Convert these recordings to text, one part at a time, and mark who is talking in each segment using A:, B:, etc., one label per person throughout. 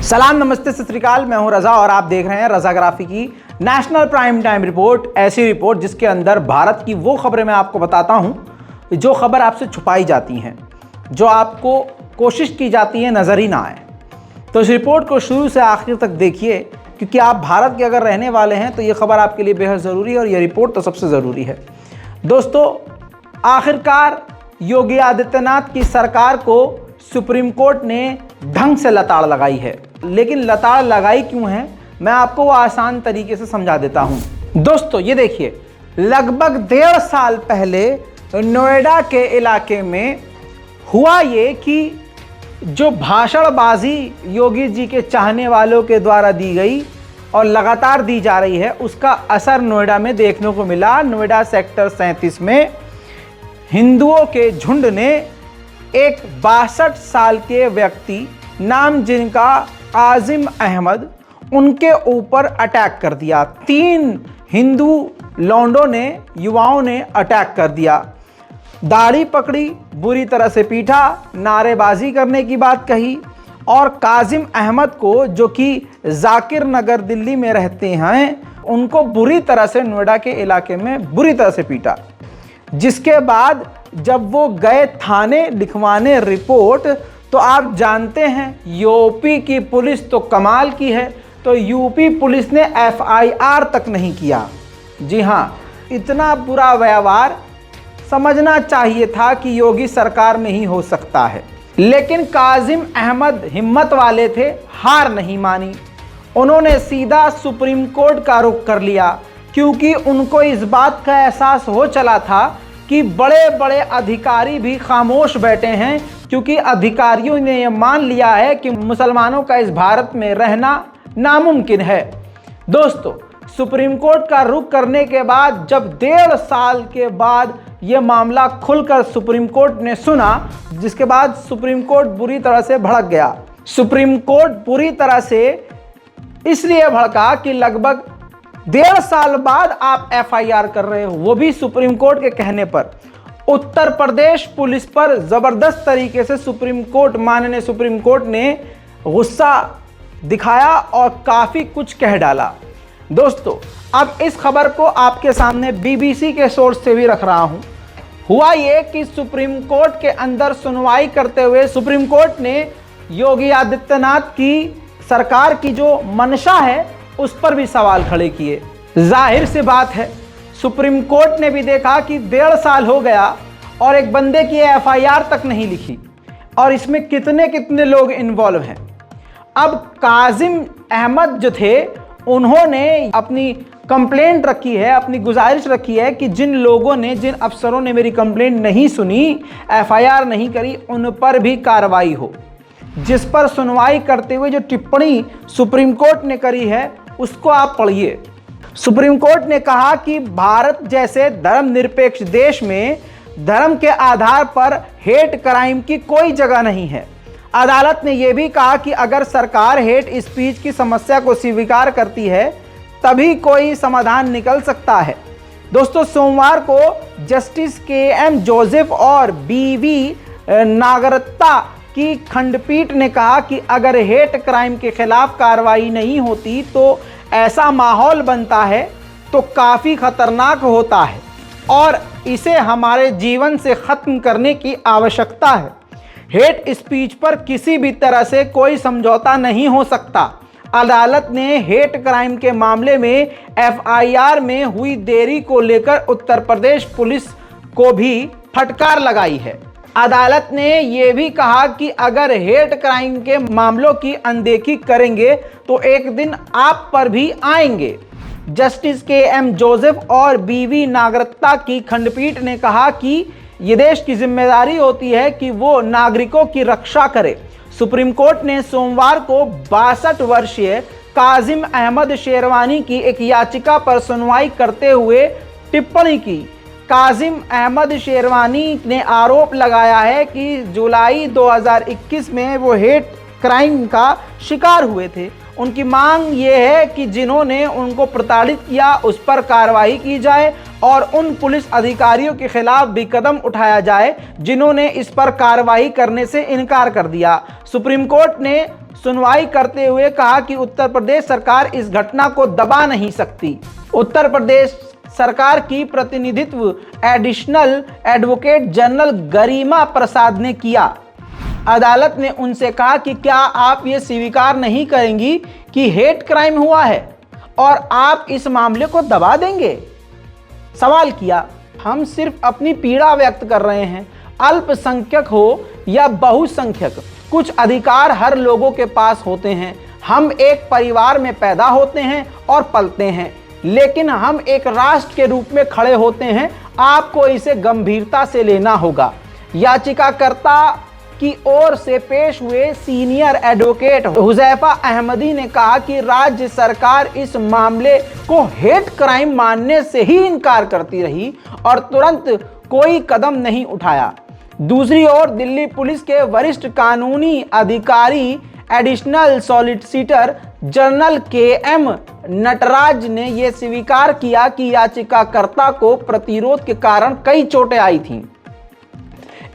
A: सलाम, नमस्ते, सत श्री अकाल। मैं हूं रजा और आप देख रहे हैं रजाग्राफी की नेशनल प्राइम टाइम रिपोर्ट। ऐसी रिपोर्ट जिसके अंदर भारत की वो खबरें मैं आपको बताता हूं जो खबर आपसे छुपाई जाती हैं, जो आपको कोशिश की जाती है नज़र ही ना आए। तो इस रिपोर्ट को शुरू से आखिर तक देखिए, क्योंकि आप भारत के अगर रहने वाले हैं तो ये खबर आपके लिए बेहद ज़रूरी है और ये रिपोर्ट तो सबसे ज़रूरी है। दोस्तों, आखिरकार योगी आदित्यनाथ की सरकार को सुप्रीम कोर्ट ने ढंग से लताड़ लगाई है। लेकिन लताड़ लगाई क्यों है, मैं आपको वो आसान तरीके से समझा देता हूं। दोस्तों, ये देखिए, लगभग 1.5 साल पहले नोएडा के इलाके में हुआ ये कि जो भाषणबाजी योगी जी के चाहने वालों के द्वारा दी गई और लगातार दी जा रही है, उसका असर नोएडा में देखने को मिला। नोएडा सेक्टर 37 में हिंदुओं के झुंड ने एक 62 साल के व्यक्ति, नाम जिनका काजिम अहमद, उनके ऊपर अटैक कर दिया। 3 हिंदू लौंडों ने, युवाओं ने अटैक कर दिया, दाढ़ी पकड़ी, बुरी तरह से पीटा, नारेबाजी करने की बात कही और काजिम अहमद को, जो कि जाकिर नगर दिल्ली में रहते हैं, उनको बुरी तरह से नोएडा के इलाके में बुरी तरह से पीटा। जिसके बाद जब वो गए थाने लिखवाने रिपोर्ट, तो आप जानते हैं यूपी की पुलिस तो कमाल की है, तो यूपी पुलिस ने FIR तक नहीं किया। जी हाँ, इतना बुरा व्यवहार समझना चाहिए था कि योगी सरकार में ही हो सकता है। लेकिन काजिम अहमद हिम्मत वाले थे, हार नहीं मानी। उन्होंने सीधा सुप्रीम कोर्ट का रुख कर लिया, क्योंकि उनको इस बात का एहसास हो चला था कि बड़े बड़े अधिकारी भी खामोश बैठे हैं, क्योंकि अधिकारियों ने यह मान लिया है कि मुसलमानों का इस भारत में रहना नामुमकिन है। दोस्तों, सुप्रीम कोर्ट का रुख करने के बाद जब 1.5 साल के बाद यह मामला खुलकर सुप्रीम कोर्ट ने सुना, जिसके बाद सुप्रीम कोर्ट बुरी तरह से भड़क गया। सुप्रीम कोर्ट बुरी तरह से इसलिए भड़का कि लगभग 1.5 साल बाद आप FIR कर रहे हो, वो भी सुप्रीम कोर्ट के कहने पर। उत्तर प्रदेश पुलिस पर जबरदस्त तरीके से माननीय सुप्रीम कोर्ट ने गुस्सा दिखाया और काफी कुछ कह डाला। दोस्तों, अब इस खबर को आपके सामने BBC के सोर्स से भी रख रहा हूं। हुआ ये कि सुप्रीम कोर्ट के अंदर सुनवाई करते हुए सुप्रीम कोर्ट ने योगी आदित्यनाथ की सरकार की जो मंशा है उस पर भी सवाल खड़े किए। जाहिर सी बात है, सुप्रीम कोर्ट ने भी देखा कि 1.5 साल हो गया और एक बंदे की FIR तक नहीं लिखी, और इसमें कितने कितने लोग इन्वॉल्व हैं। अब काजिम अहमद जो थे, उन्होंने अपनी कंप्लेंट रखी है, अपनी गुजारिश रखी है कि जिन लोगों ने, जिन अफसरों ने मेरी कंप्लेंट नहीं सुनी, FIR नहीं करी, उन पर भी कार्रवाई हो। जिस पर सुनवाई करते हुए जो टिप्पणी सुप्रीम कोर्ट ने करी है उसको आप पढ़िए। सुप्रीम कोर्ट ने कहा कि भारत जैसे धर्मनिरपेक्ष देश में धर्म के आधार पर हेट क्राइम की कोई जगह नहीं है। अदालत ने यह भी कहा कि अगर सरकार हेट स्पीच की समस्या को स्वीकार करती है तभी कोई समाधान निकल सकता है। दोस्तों, सोमवार को जस्टिस KM जोसेफ और BV नागरत्ता की खंडपीठ ने कहा कि अगर हेट क्राइम के खिलाफ कार्रवाई नहीं होती तो ऐसा माहौल बनता है तो काफ़ी खतरनाक होता है और इसे हमारे जीवन से ख़त्म करने की आवश्यकता है। हेट स्पीच पर किसी भी तरह से कोई समझौता नहीं हो सकता। अदालत ने हेट क्राइम के मामले में FIR में हुई देरी को लेकर उत्तर प्रदेश पुलिस को भी फटकार लगाई है। अदालत ने यह भी कहा कि अगर हेट क्राइम के मामलों की अनदेखी करेंगे तो एक दिन आप पर भी आएंगे। जस्टिस KM जोसेफ और BV नागरत्ता की खंडपीठ ने कहा कि ये देश की जिम्मेदारी होती है कि वो नागरिकों की रक्षा करे। सुप्रीम कोर्ट ने सोमवार को 62 वर्षीय काजिम अहमद शेरवानी की एक याचिका पर सुनवाई करते हुए टिप्पणी की। काजिम अहमद शेरवानी ने आरोप लगाया है कि जुलाई 2021 में वो हेट क्राइम का शिकार हुए थे। उनकी मांग ये है कि जिन्होंने उनको प्रताड़ित किया उस पर कार्रवाई की जाए और उन पुलिस अधिकारियों के खिलाफ भी कदम उठाया जाए जिन्होंने इस पर कार्रवाई करने से इनकार कर दिया। सुप्रीम कोर्ट ने सुनवाई करते हुए कहा कि उत्तर प्रदेश सरकार इस घटना को दबा नहीं सकती। उत्तर प्रदेश सरकार की प्रतिनिधित्व एडिशनल एडवोकेट जनरल गरिमा प्रसाद ने किया। अदालत ने उनसे कहा कि क्या आप ये स्वीकार नहीं करेंगी कि हेट क्राइम हुआ है और आप इस मामले को दबा देंगे? सवाल किया। हम सिर्फ अपनी पीड़ा व्यक्त कर रहे हैं। अल्पसंख्यक हो या बहुसंख्यक, कुछ अधिकार हर लोगों के पास होते हैं। हम एक परिवार में पैदा होते हैं और पलते हैं, लेकिन हम एक राष्ट्र के रूप में खड़े होते हैं। आपको इसे गंभीरता से लेना होगा। याचिकाकर्ता की ओर से पेश हुए सीनियर एडवोकेट हुजैफा अहमदी ने कहा कि राज्य सरकार इस मामले को हेट क्राइम मानने से ही इनकार करती रही और तुरंत कोई कदम नहीं उठाया। दूसरी ओर दिल्ली पुलिस के वरिष्ठ कानूनी अधिकारी additional solicitor general K M. Natraj ने यह स्वीकार किया कि याचिकाकर्ता को प्रतिरोध के कारण कई चोटें आई थीं।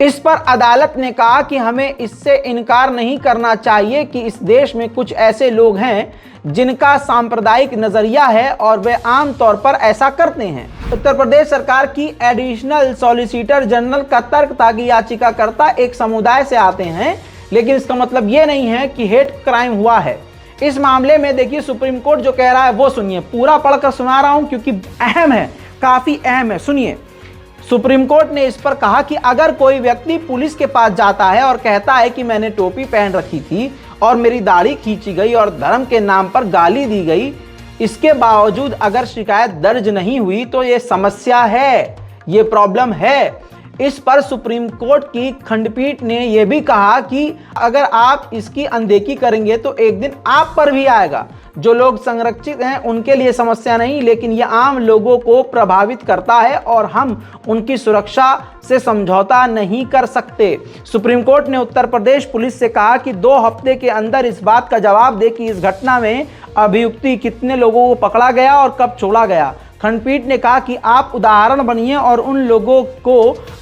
A: इस पर अदालत ने कहा कि हमें इससे इनकार नहीं करना चाहिए कि इस देश में कुछ ऐसे लोग हैं जिनका सांप्रदायिक नजरिया है और वे आम तौर पर ऐसा करते हैं। उत्तर प्रदेश सरकार की एडिशनल सॉलिसिटर जनरल का तर्क था कि याचिकाकर्ता एक समुदाय से आते हैं, लेकिन इसका मतलब ये नहीं है कि हेट क्राइम हुआ है। इस मामले में देखिए सुप्रीम कोर्ट जो कह रहा है वो सुनिए। पूरा पढ़कर सुना रहा हूं क्योंकि अहम है, काफी अहम है। सुनिए, सुप्रीम कोर्ट ने इस पर कहा कि अगर कोई व्यक्ति पुलिस के पास जाता है और कहता है कि मैंने टोपी पहन रखी थी और मेरी दाढ़ी खींची गई और धर्म के नाम पर गाली दी गई, इसके बावजूद अगर शिकायत दर्ज नहीं हुई तो ये समस्या है, ये प्रॉब्लम है। इस पर सुप्रीम कोर्ट की खंडपीठ ने यह भी कहा कि अगर आप इसकी अनदेखी करेंगे तो एक दिन आप पर भी आएगा। जो लोग संरक्षित हैं उनके लिए समस्या नहीं, लेकिन यह आम लोगों को प्रभावित करता है और हम उनकी सुरक्षा से समझौता नहीं कर सकते। सुप्रीम कोर्ट ने उत्तर प्रदेश पुलिस से कहा कि 2 हफ्ते के अंदर इस बात का जवाब दे कि इस घटना में अभियुक्ति कितने लोगों को पकड़ा गया और कब छोड़ा गया। खंडपीठ ने कहा कि आप उदाहरण बनिए और उन लोगों को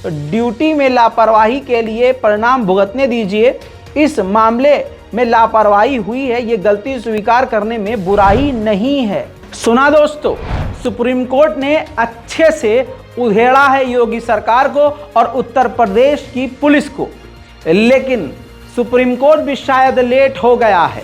A: ड्यूटी में लापरवाही के लिए परिणाम भुगतने दीजिए। इस मामले में लापरवाही हुई है, ये गलती स्वीकार करने में बुराई नहीं है। सुना दोस्तों, सुप्रीम कोर्ट ने अच्छे से उधेड़ा है योगी सरकार को और उत्तर प्रदेश की पुलिस को, लेकिन सुप्रीम कोर्ट भी शायद लेट हो गया है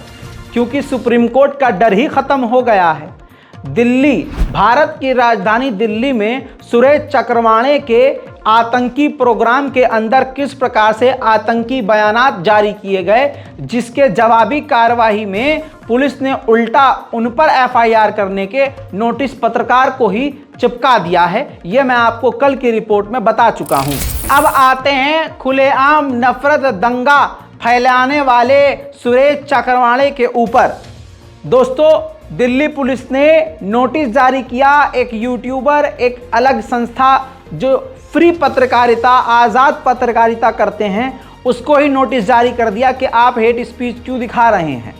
A: क्योंकि सुप्रीम कोर्ट का डर ही खत्म हो गया है। दिल्ली, भारत की राजधानी दिल्ली में सुरेश चक्रवाणे के आतंकी प्रोग्राम के अंदर किस प्रकार से आतंकी बयानात जारी किए गए, जिसके जवाबी कार्रवाई में पुलिस ने उल्टा उन पर एफआईआर करने के नोटिस पत्रकार को ही चिपका दिया है, यह मैं आपको कल की रिपोर्ट में बता चुका हूं। अब आते हैं खुलेआम नफरत दंगा फैलाने वाले सुरेश चक्रवाणे के ऊपर। दोस्तों, दिल्ली पुलिस ने नोटिस जारी किया। एक यूट्यूबर, एक अलग संस्था जो फ्री पत्रकारिता, आज़ाद पत्रकारिता करते हैं, उसको ही नोटिस जारी कर दिया कि आप हेट स्पीच क्यों दिखा रहे हैं।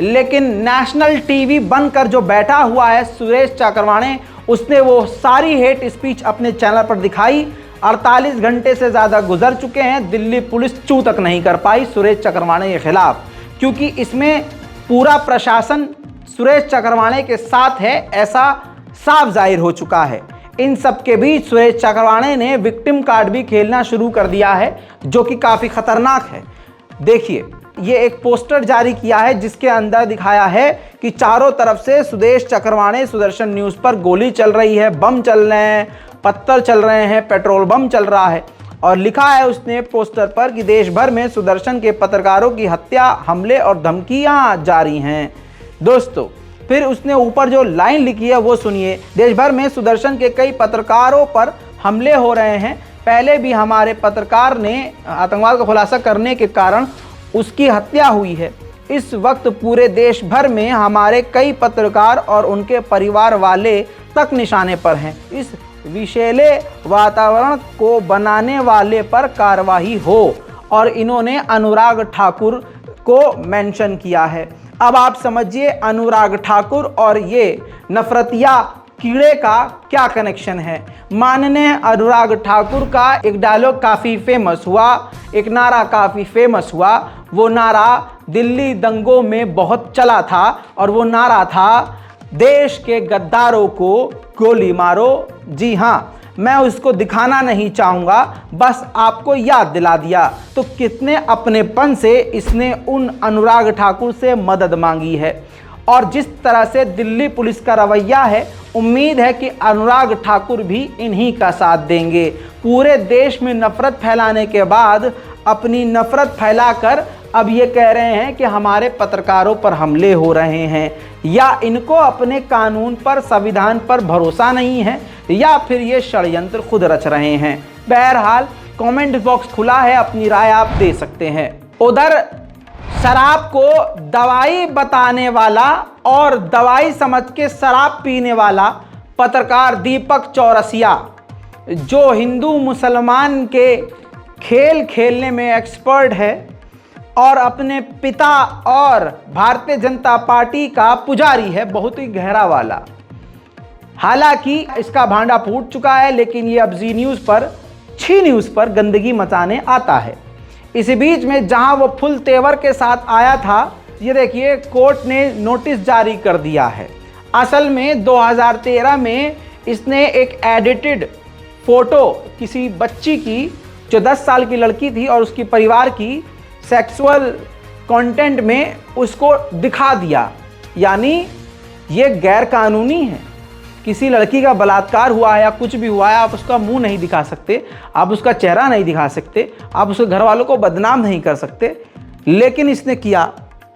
A: लेकिन नेशनल टीवी बनकर जो बैठा हुआ है सुरेश चक्रवाणे, उसने वो सारी हेट स्पीच अपने चैनल पर दिखाई। 48 घंटे से ज़्यादा गुजर चुके हैं, दिल्ली पुलिस चू तक नहीं कर पाई सुरेश चक्रवाणे के खिलाफ, क्योंकि इसमें पूरा प्रशासन सुरेश चक्रवाणे के साथ है, ऐसा साफ जाहिर हो चुका है। इन सब के बीच सुरेश चक्रवाणे ने विक्टिम कार्ड भी खेलना शुरू कर दिया है, जो कि काफ़ी खतरनाक है। देखिए, ये एक पोस्टर जारी किया है जिसके अंदर दिखाया है कि चारों तरफ से सुरेश चक्रवाणे सुदर्शन न्यूज़ पर गोली चल रही है, बम चल रहे हैं, पत्थर चल रहे हैं, पेट्रोल बम चल रहा है, और लिखा है उसने पोस्टर पर कि देश भर में सुदर्शन के पत्रकारों की हत्या, हमले और धमकियां जारी हैं। दोस्तों, फिर उसने ऊपर जो लाइन लिखी है वो सुनिए। देश भर में सुदर्शन के कई पत्रकारों पर हमले हो रहे हैं। पहले भी हमारे पत्रकार ने आतंकवाद का खुलासा करने के कारण उसकी हत्या हुई है। इस वक्त पूरे देश भर में हमारे कई पत्रकार और उनके परिवार वाले तक निशाने पर हैं। इस विषैले वातावरण को बनाने वाले पर कार्रवाई हो। और इन्होंने अनुराग ठाकुर को मेंशन किया है। अब आप समझिए, अनुराग ठाकुर और ये नफरतिया कीड़े का क्या कनेक्शन है। माननीय अनुराग ठाकुर का एक डायलॉग काफ़ी फेमस हुआ, एक नारा काफ़ी फेमस हुआ। वो नारा दिल्ली दंगों में बहुत चला था और वो नारा था, देश के गद्दारों को गोली मारो। जी हाँ, मैं उसको दिखाना नहीं चाहूँगा, बस आपको याद दिला दिया। तो कितने अपनेपन से इसने उन अनुराग ठाकुर से मदद मांगी है और जिस तरह से दिल्ली पुलिस का रवैया है, उम्मीद है कि अनुराग ठाकुर भी इन्हीं का साथ देंगे। पूरे देश में नफरत फैलाने के बाद अपनी नफरत फैलाकर अब ये कह रहे हैं कि हमारे पत्रकारों पर हमले हो रहे हैं, या इनको अपने कानून पर, संविधान पर भरोसा नहीं है, या फिर ये षड्यंत्र खुद रच रहे हैं। बहरहाल कमेंट बॉक्स खुला है, अपनी राय आप दे सकते हैं। उधर शराब को दवाई बताने वाला और दवाई समझ के शराब पीने वाला पत्रकार दीपक चौरसिया, जो हिंदू मुसलमान के खेल खेलने में एक्सपर्ट है और अपने पिता और भारतीय जनता पार्टी का पुजारी है, बहुत ही गहरा वाला। हालांकि इसका भांडा फूट चुका है, लेकिन ये अब जी न्यूज़ पर, छी न्यूज़ पर गंदगी मचाने आता है। इसी बीच में जहां वो फुल तेवर के साथ आया था, ये देखिए कोर्ट ने नोटिस जारी कर दिया है। असल में 2013 में इसने एक एडिटेड फोटो किसी बच्ची की, जो 10 साल की लड़की थी, और उसकी परिवार की सेक्सुअल कंटेंट में उसको दिखा दिया। यानी ये गैर कानूनी है। किसी लड़की का बलात्कार हुआ है या कुछ भी हुआ है, आप उसका मुंह नहीं दिखा सकते, आप उसका चेहरा नहीं दिखा सकते, आप उसके घर वालों को बदनाम नहीं कर सकते, लेकिन इसने किया।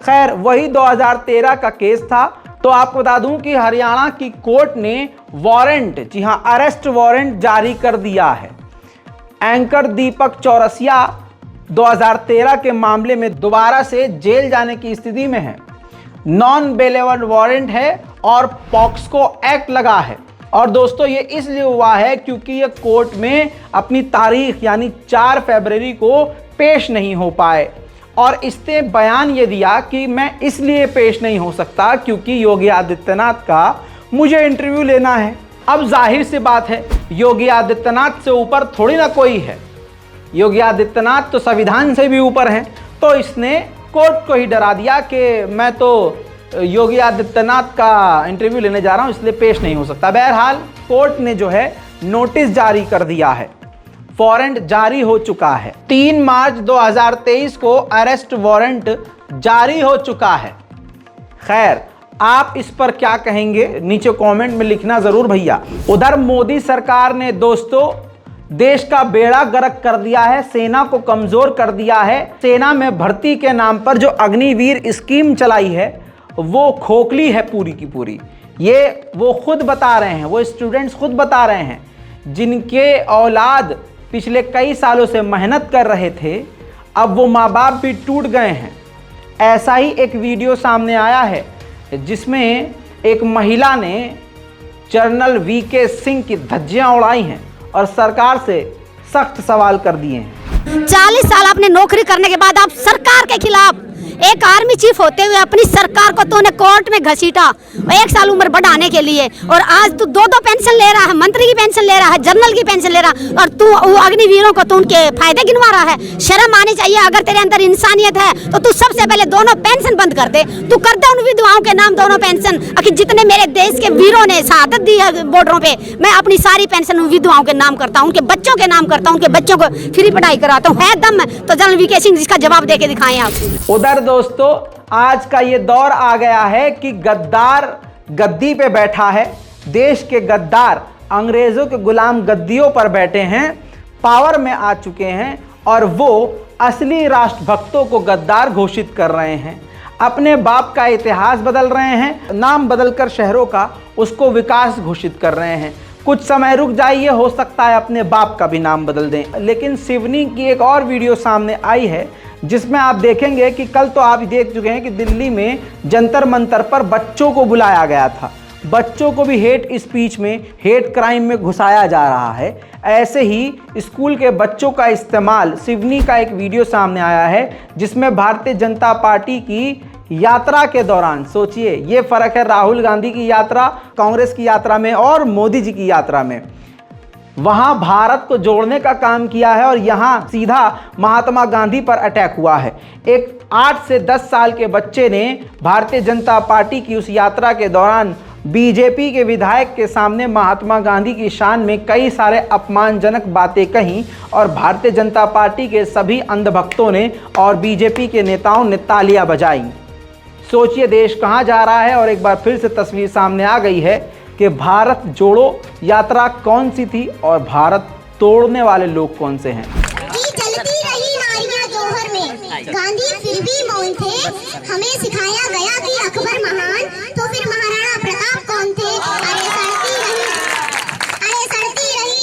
A: खैर, वही 2013 का केस था। तो आपको बता दूं कि हरियाणा की कोर्ट ने वारंट, जी हां, अरेस्ट वारंट जारी कर दिया है। एंकर दीपक चौरसिया 2013 के मामले में दोबारा से जेल जाने की स्थिति में है। नॉन बेलेबल वारंट है और पॉक्सको एक्ट लगा है। और दोस्तों, ये इसलिए हुआ है क्योंकि ये कोर्ट में अपनी तारीख यानी 4 फरवरी को पेश नहीं हो पाए, और इसने बयान ये दिया कि मैं इसलिए पेश नहीं हो सकता क्योंकि योगी आदित्यनाथ का मुझे इंटरव्यू लेना है। अब जाहिर सी बात है, योगी आदित्यनाथ से ऊपर थोड़ी ना कोई है। योगी आदित्यनाथ तो संविधान से भी ऊपर हैं। तो इसने कोर्ट को ही डरा दिया कि मैं तो योगी आदित्यनाथ का इंटरव्यू लेने जा रहा हूं, इसलिए पेश नहीं हो सकता। बहरहाल कोर्ट ने जो है नोटिस जारी कर दिया है, वारंट जारी हो चुका है। 3 मार्च 2023 को अरेस्ट वारंट जारी हो चुका है। खैर, आप इस पर क्या कहेंगे, नीचे कमेंट में लिखना जरूर भैया। उधर मोदी सरकार ने दोस्तों देश का बेड़ा गर्क कर दिया है, सेना को कमजोर कर दिया है। सेना में भर्ती के नाम पर जो अग्निवीर स्कीम चलाई है वो खोखली है पूरी की पूरी। ये वो खुद बता रहे हैं, वो स्टूडेंट्स खुद बता रहे हैं, जिनके औलाद पिछले कई सालों से मेहनत कर रहे थे, अब वो माँ बाप भी टूट गए हैं। ऐसा ही एक वीडियो सामने आया है जिसमें एक महिला ने जनरल वीके सिंह की धज्जियां उड़ाई हैं और सरकार से सख्त सवाल कर दिए हैं।
B: 40 साल आपने नौकरी करने के बाद आप सरकार के खिलाफ, एक आर्मी चीफ होते हुए अपनी सरकार को तूने कोर्ट में घसीटा 1 साल उम्र बढ़ाने के लिए, और आज तू 2-2 पेंशन ले रहा है, मंत्री की पेंशन ले रहा है, जनरल की पेंशन ले रहा है, और तू वो अग्निवीरों को तू उनके फायदे गिनवा रहा है। शर्म आनी चाहिए। अगर तेरे अंदर इंसानियत है तो तू सबसे पहले दोनों पेंशन बंद कर दे। तू कर दे उन विधवाओं के नाम दोनों पेंशन। आखिर जितने मेरे देश के वीरों ने शहादत दी है बॉर्डरों पे, मैं अपनी सारी पेंशन उन विधवाओं के नाम करता हूँ, उनके बच्चों के नाम करता हूँ, उनके बच्चों को फ्री पढ़ाई कराता हूँ। है दम तो जनरल वीके सिंह जिसका जवाब दे के दिखाएं आप।
A: उधर दोस्तों, आज का ये दौर आ गया है कि गद्दार गद्दी पे बैठा है। देश के गद्दार अंग्रेजों के गुलाम गद्दियों पर बैठे हैं, पावर में आ चुके हैं, और वो असली राष्ट्रभक्तों को गद्दार घोषित कर रहे हैं। अपने बाप का इतिहास बदल रहे हैं, नाम बदलकर शहरों का उसको विकास घोषित कर रहे हैं। कुछ समय रुक जाइए, हो सकता है अपने बाप का भी नाम बदल दें। लेकिन सिवनी की एक और वीडियो सामने आई है जिसमें आप देखेंगे कि कल तो आप देख चुके हैं कि दिल्ली में जंतर मंतर पर बच्चों को बुलाया गया था। बच्चों को भी हेट स्पीच में, हेट क्राइम में घुसाया जा रहा है। ऐसे ही स्कूल के बच्चों का इस्तेमाल, सिवनी का एक वीडियो सामने आया है जिसमें भारतीय जनता पार्टी की यात्रा के दौरान, सोचिए ये फर्क है राहुल गांधी की यात्रा, कांग्रेस की यात्रा में और मोदी जी की यात्रा में। वहां भारत को जोड़ने का काम किया है और यहां सीधा महात्मा गांधी पर अटैक हुआ है। एक 8 से 10 साल के बच्चे ने भारतीय जनता पार्टी की उस यात्रा के दौरान बीजेपी के विधायक के सामने महात्मा गांधी की शान में कई सारे अपमानजनक बातें कहीं और भारतीय जनता पार्टी के सभी अंधभक्तों ने और बीजेपी के नेताओं ने तालियां बजाई। सोचिए देश कहां जा रहा है। और एक बार फिर से तस्वीर सामने आ गई है कि भारत जोड़ो यात्रा कौन सी थी और भारत तोड़ने वाले लोग कौन से हैं।
C: चलती रही नारियां जौहर में, गांधी फिर भी मौन थे। हमें सिखाया गया कि अकबर महान, तो फिर महाराणा प्रताप कौन थे। अरे सड़ती रही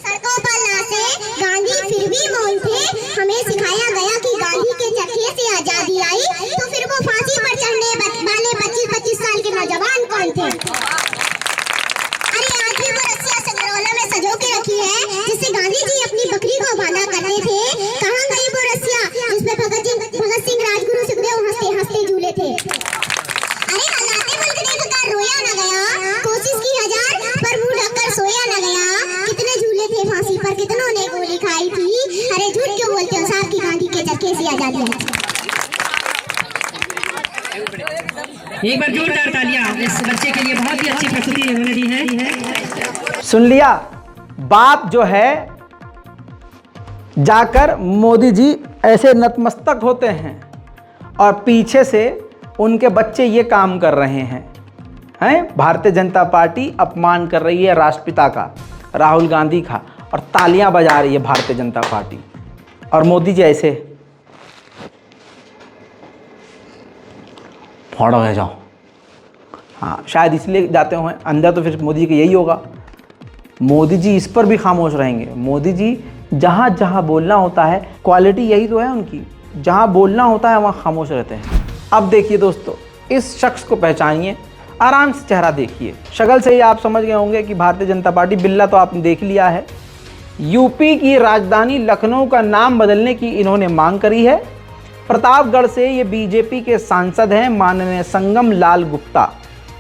C: सड़कों पर लाशें, गांधी फिर भी मौन थे। हमें सिखाया गया कि गांधी के चरखे से आजादी आई, तो फिर वो फांसी पर चढ़ने वाले 25-25 साल के नौजवान कौन थे। सजो के रखी है जिससे गांधी जी अपनी बकरी को बांधा करते थे। कहां गई वो रस्सियां जिसमें भगत सिंह राजगुरु सुखदेव हंसते हंसते झूले थे। अरे हलाते मुल्क देखकर रोया न गया, कोशिश की हजार पर मुंह ढककर सोया न गया। कितने झूले थे फांसी पर, कितनों ने गोली खाई थी। अरे झूठ क्यों बोलते हो साहब की गांधी के चरखे से आजादी आई।
D: एक बार जोरदार तालियां इस बच्चे के लिए, बहुत ही अच्छी प्रस्तुति इन्होंने दी है।
A: सुन लिया, बात जो है जाकर मोदी जी ऐसे नतमस्तक होते हैं और पीछे से उनके बच्चे ये काम कर रहे हैं। भारतीय जनता पार्टी अपमान कर रही है राष्ट्रपिता का, राहुल गांधी का, और तालियां बजा रही है भारतीय जनता पार्टी। और मोदी जी ऐसे फोड़ गए जाओ। हाँ, शायद इसलिए जाते हुए अंदर, तो फिर मोदी जी का यही होगा। मोदी जी इस पर भी खामोश रहेंगे। मोदी जी जहाँ जहाँ बोलना होता है, क्वालिटी यही तो है उनकी, जहाँ बोलना होता है वहाँ खामोश रहते हैं। अब देखिए दोस्तों, इस शख्स को पहचानिए, आराम से चेहरा देखिए। शक्ल से ही आप समझ गए होंगे कि भारतीय जनता पार्टी, बिल्ला तो आपने देख लिया है। यूपी की राजधानी लखनऊ का नाम बदलने की इन्होंने मांग करी है। प्रतापगढ़ से ये बीजेपी के सांसद हैं माननीय संगम लाल गुप्ता।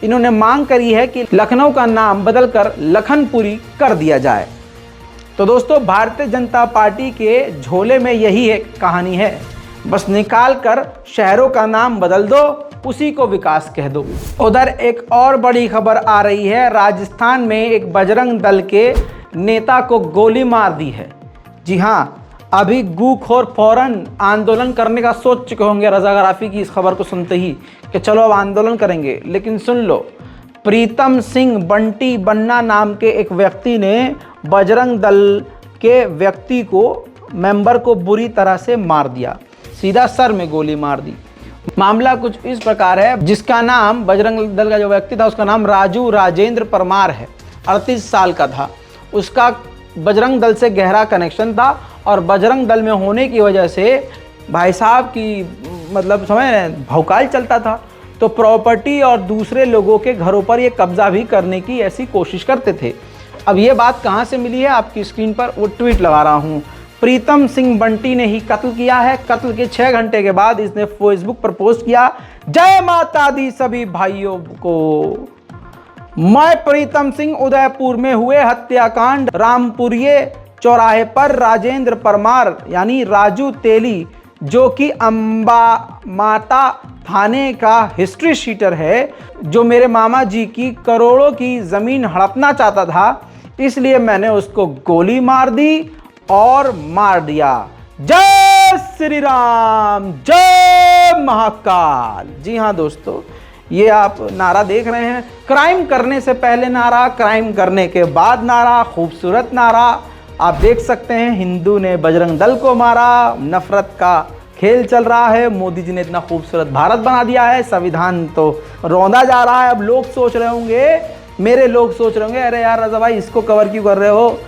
A: इन्होंने मांग करी है कि लखनऊ का नाम बदलकर लखनपुरी कर दिया जाए। तो दोस्तों, भारतीय जनता पार्टी के झोले में यही एक कहानी है, बस निकाल कर शहरों का नाम बदल दो, उसी को विकास कह दो। उधर एक और बड़ी खबर आ रही है, राजस्थान में एक बजरंग दल के नेता को गोली मार दी है। जी हाँ, अभी गूखोर फौरन आंदोलन करने का सोच चुके होंगे रजाग्राफी की इस खबर को सुनते ही कि चलो अब आंदोलन करेंगे। लेकिन सुन लो, प्रीतम सिंह बंटी बन्ना नाम के एक व्यक्ति ने बजरंग दल के व्यक्ति को, मेंबर को बुरी तरह से मार दिया, सीधा सर में गोली मार दी। मामला कुछ इस प्रकार है, जिसका नाम, बजरंग दल का जो व्यक्ति था उसका नाम राजू राजेंद्र परमार है, 38 साल का था। उसका बजरंग दल से गहरा कनेक्शन था और बजरंग दल में होने की वजह से भाई साहब की मतलब समझ भौकाल चलता था, तो प्रॉपर्टी और दूसरे लोगों के घरों पर ये कब्जा भी करने की ऐसी कोशिश करते थे। अब ये बात कहाँ से मिली है, आपकी स्क्रीन पर वो ट्वीट लगा रहा हूँ। प्रीतम सिंह बंटी ने ही कत्ल किया है। कत्ल के 6 घंटे के बाद इसने फेसबुक पर पोस्ट किया, जय माता दी सभी भाइयों को। मैं प्रीतम सिंह, उदयपुर में हुए हत्याकांड, रामपुरिये चौराहे पर राजेंद्र परमार यानी राजू तेली, जो कि अंबा माता थाने का हिस्ट्री शीटर है, जो मेरे मामा जी की करोड़ों की जमीन हड़पना चाहता था, इसलिए मैंने उसको गोली मार दी और मार दिया। जय श्री राम, जय महाकाल। जी हाँ दोस्तों, ये आप नारा देख रहे हैं, क्राइम करने से पहले नारा, क्राइम करने के बाद नारा, खूबसूरत नारा। आप देख सकते हैं, हिंदू ने बजरंग दल को मारा, नफरत का खेल चल रहा है। मोदी जी ने इतना खूबसूरत भारत बना दिया है, संविधान तो रौंदा जा रहा है। अब लोग सोच रहे होंगे, मेरे लोग सोच रहे होंगे, अरे यार रजा भाई इसको कवर क्यों कर रहे हो,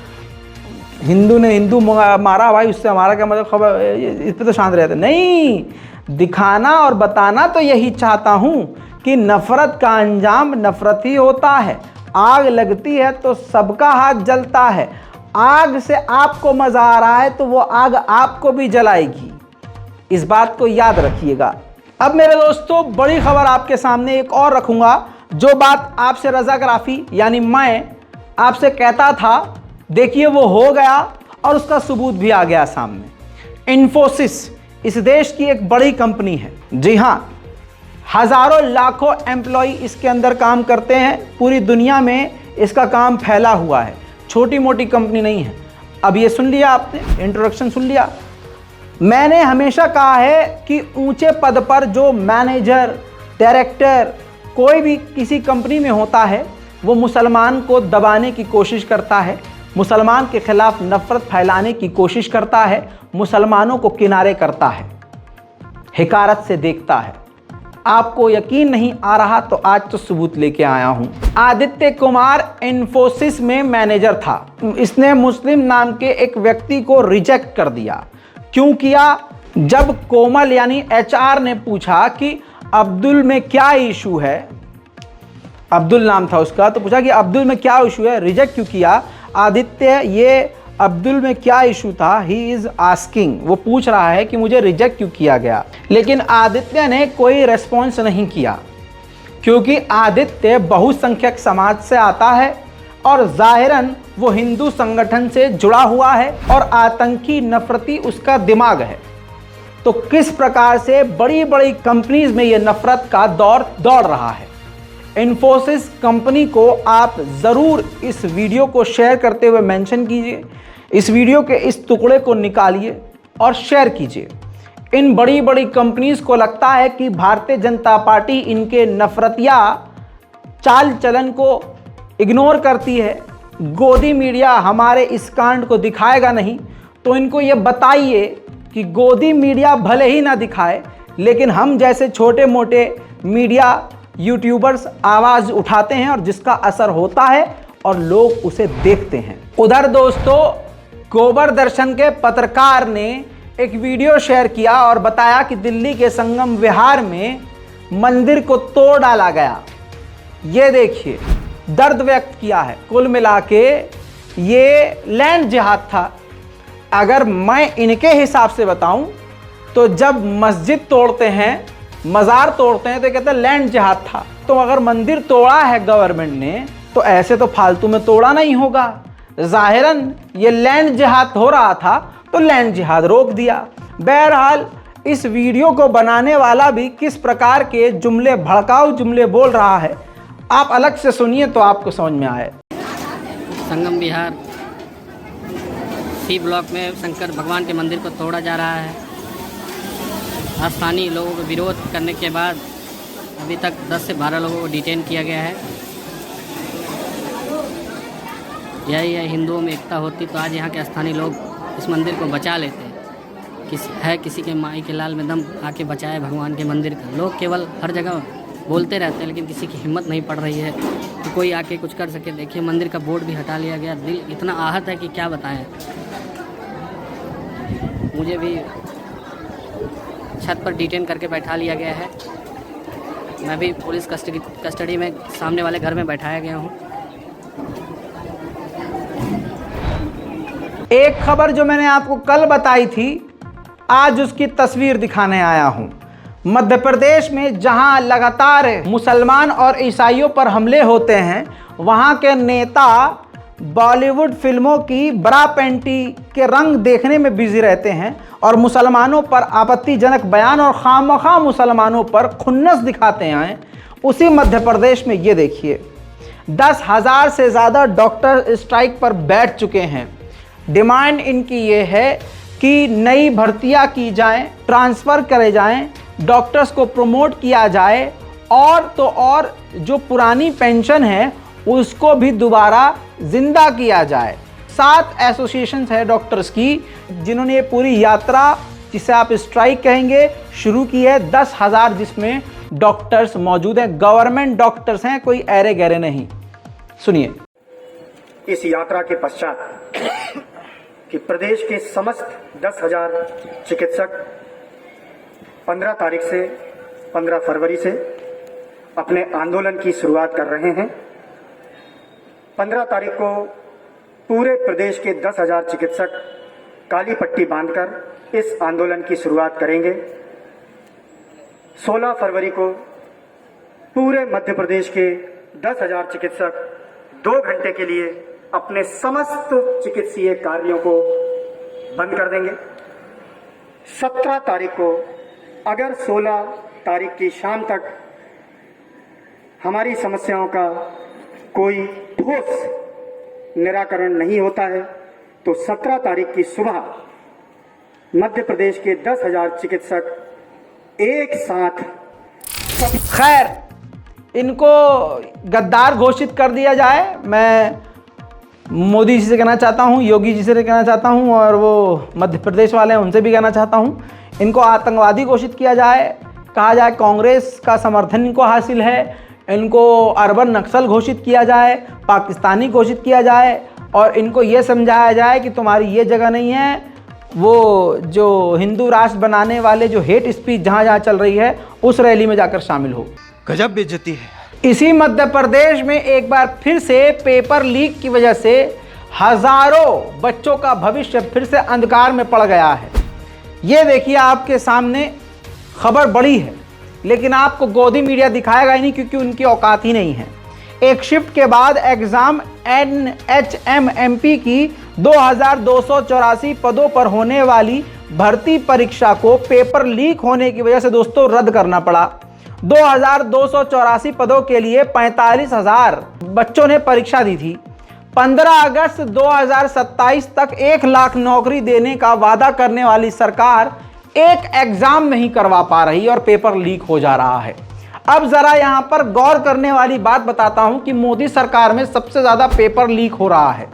A: हिंदू ने हिंदू मारा भाई, उससे हमारा क्या मतलब, खबर इस पर तो शांत रहते। नहीं, दिखाना और बताना तो यही चाहता हूँ कि नफरत का अंजाम नफरत ही होता है। आग लगती है तो सबका हाथ जलता है। आग से आपको मज़ा आ रहा है तो वो आग आपको भी जलाएगी। इस बात को याद रखिएगा। अब मेरे दोस्तों बड़ी खबर आपके सामने एक और रखूंगा। जो बात आपसे रजाग्राफी यानी मैं आपसे कहता था, देखिए वो हो गया और उसका सबूत भी आ गया सामने। इन्फोसिस इस देश की एक बड़ी कंपनी है। जी हां, हजारों लाखों एम्प्लॉय इसके अंदर काम करते हैं। पूरी दुनिया में इसका काम फैला हुआ है, छोटी मोटी कंपनी नहीं है। अब ये सुन लिया आपने, इंट्रोडक्शन सुन लिया। मैंने हमेशा कहा है कि ऊंचे पद पर जो मैनेजर, डायरेक्टर कोई भी किसी कंपनी में होता है, वो मुसलमान को दबाने की कोशिश करता है, मुसलमान के खिलाफ नफरत फैलाने की कोशिश करता है, मुसलमानों को किनारे करता है, हिकारत से देखता है। आपको यकीन नहीं आ रहा तो आज तो सबूत लेके आया हूं। आदित्य कुमार इन्फोसिस में मैनेजर था। इसने मुस्लिम नाम के एक व्यक्ति को रिजेक्ट कर दिया। क्यों किया? जब कोमल यानी HR ने पूछा कि अब्दुल में क्या इशू है, अब्दुल नाम था उसका, तो पूछा कि अब्दुल में क्या इशू है, रिजेक्ट क्यों किया? आदित्य ये अब्दुल में क्या इशू था, ही इज आस्किंग, वो पूछ रहा है कि मुझे रिजेक्ट क्यों किया गया। लेकिन आदित्य ने कोई रेस्पॉन्स नहीं किया, क्योंकि आदित्य बहुसंख्यक समाज से आता है और जाहिरन वो हिंदू संगठन से जुड़ा हुआ है और आतंकी नफरती उसका दिमाग है। तो किस प्रकार से बड़ी बड़ी कंपनीज में ये नफरत का दौर दौड़ रहा है। इन्फोसिस कंपनी को आप ज़रूर इस वीडियो को शेयर करते हुए मेंशन कीजिए, इस वीडियो के इस टुकड़े को निकालिए और शेयर कीजिए। इन बड़ी बड़ी कंपनीज को लगता है कि भारतीय जनता पार्टी इनके नफरतिया चाल चलन को इग्नोर करती है। गोदी मीडिया हमारे इस कांड को दिखाएगा नहीं, तो इनको ये बताइए कि गोदी मीडिया भले ही ना दिखाए, लेकिन हम जैसे छोटे मोटे मीडिया यूट्यूबर्स आवाज़ उठाते हैं और जिसका असर होता है और लोग उसे देखते हैं। उधर दोस्तों गोबर दर्शन के पत्रकार ने एक वीडियो शेयर किया और बताया कि दिल्ली के संगम विहार में मंदिर को तोड़ डाला गया। ये देखिए, दर्द व्यक्त किया है। कुल मिला के ये लैंड जिहाद था। अगर मैं इनके हिसाब से बताऊं तो जब मस्जिद तोड़ते हैं, मज़ार तोड़ते हैं, तो कहते हैं लैंड जिहाद था। तो अगर मंदिर तोड़ा है गवर्नमेंट ने, तो ऐसे तो फालतू में तोड़ा नहीं होगा। जाहिरन ये लैंड जिहाद हो रहा था तो लैंड जिहाद रोक दिया। बहरहाल इस वीडियो को बनाने वाला भी किस प्रकार के जुमले, भड़काऊ जुमले बोल रहा है, आप अलग से सुनिए तो आपको समझ में आए।
E: संगम विहार सी ब्लॉक में शंकर भगवान के मंदिर को तोड़ा जा रहा है। स्थानीय लोगों को विरोध करने के बाद अभी तक 10 से 12 लोगों को डिटेन किया गया है। यही है, हिंदुओं में एकता होती तो आज यहाँ के स्थानीय लोग इस मंदिर को बचा लेते। किसी के माई के लाल में दम आके बचाए भगवान के मंदिर का। लोग केवल हर जगह बोलते रहते हैं, लेकिन किसी की हिम्मत नहीं पड़ रही है कि कोई आके कुछ कर सके। देखिए मंदिर का बोर्ड भी हटा लिया गया। दिल इतना आहत है कि क्या बताएं। मुझे भी छत पर डिटेन करके बैठा लिया गया है। मैं भी पुलिस कस्टडी में सामने वाले घर में बैठाया गया हूँ।
A: एक खबर जो मैंने आपको कल बताई थी, आज उसकी तस्वीर दिखाने आया हूँ। मध्य प्रदेश में जहां लगातार मुसलमान और ईसाइयों पर हमले होते हैं, वहां के नेता बॉलीवुड फिल्मों की बरा पैंटी के रंग देखने में बिजी रहते हैं और मुसलमानों पर आपत्तिजनक बयान और खामखा मुसलमानों पर खुन्नस दिखाते हैं। उसी मध्य प्रदेश में ये देखिए, 10,000 से ज़्यादा डॉक्टर स्ट्राइक पर बैठ चुके हैं। डिमांड इनकी ये है कि नई भर्तियां की जाएं, ट्रांसफ़र करे जाएं, डॉक्टर्स को प्रमोट किया जाए और तो और जो पुरानी पेंशन है उसको भी दोबारा जिंदा किया जाए। 7 एसोसिएशंस है डॉक्टर्स की, जिन्होंने ये पूरी यात्रा, जिसे आप स्ट्राइक कहेंगे, शुरू की है। 10,000 जिसमें डॉक्टर्स मौजूद हैं, गवर्नमेंट डॉक्टर्स हैं, कोई ऐरे गहरे नहीं। सुनिए।
F: इस यात्रा के पश्चात कि प्रदेश के समस्त 10,000 चिकित्सक 15 तारीख से 15 फरवरी से अपने आंदोलन की शुरुआत कर रहे हैं। 15 तारीख को पूरे प्रदेश के 10,000 चिकित्सक काली पट्टी बांधकर इस आंदोलन की शुरुआत करेंगे। 16 फरवरी को पूरे मध्य प्रदेश के 10,000 चिकित्सक 2 घंटे के लिए अपने समस्त चिकित्सीय कार्यों को बंद कर देंगे। 17 तारीख को अगर 16 तारीख की शाम तक हमारी समस्याओं का कोई ठोस निराकरण नहीं होता है तो 17 तारीख की सुबह मध्य प्रदेश के 10,000 चिकित्सक एक साथ
A: खैर, इनको गद्दार घोषित कर दिया जाए। मैं मोदी जी से कहना चाहता हूँ, योगी जी से कहना चाहता हूँ, और वो मध्य प्रदेश वाले हैं उनसे भी कहना चाहता हूँ, इनको आतंकवादी घोषित किया जाए। कहा जाए कांग्रेस का समर्थन इनको हासिल है, इनको अर्बन नक्सल घोषित किया जाए, पाकिस्तानी घोषित किया जाए, और इनको ये समझाया जाए कि तुम्हारी ये जगह नहीं है। वो जो हिंदू राष्ट्र बनाने वाले जो हेट स्पीच जहाँ जहाँ चल रही है उस रैली में जाकर शामिल हो।
G: गजब बेइज्जती है।
A: इसी मध्य प्रदेश में एक बार फिर से पेपर लीक की वजह से हजारों बच्चों का भविष्य फिर से अंधकार में पड़ गया है। ये देखिए आपके सामने खबर बड़ी है, लेकिन आपको गोदी मीडिया दिखाएगा ही नहीं क्योंकि उनकी औकात ही नहीं है। एक शिफ्ट के बाद एग्जाम NHMMP की 2284 पदों पर होने वाली भर्ती परीक्षा को पेपर लीक होने की वजह से दोस्तों रद्द करना पड़ा। 2284 पदों के लिए 45,000 बच्चों ने परीक्षा दी थी। 15 अगस्त 2027 तक 1 लाख नौकरी देने का वादा करने वाली सरकार एक एग्जाम नहीं करवा पा रही और पेपर लीक हो जा रहा है। अब जरा यहां पर गौर करने वाली बात बताता हूं कि मोदी सरकार में सबसे ज्यादा पेपर लीक हो रहा है,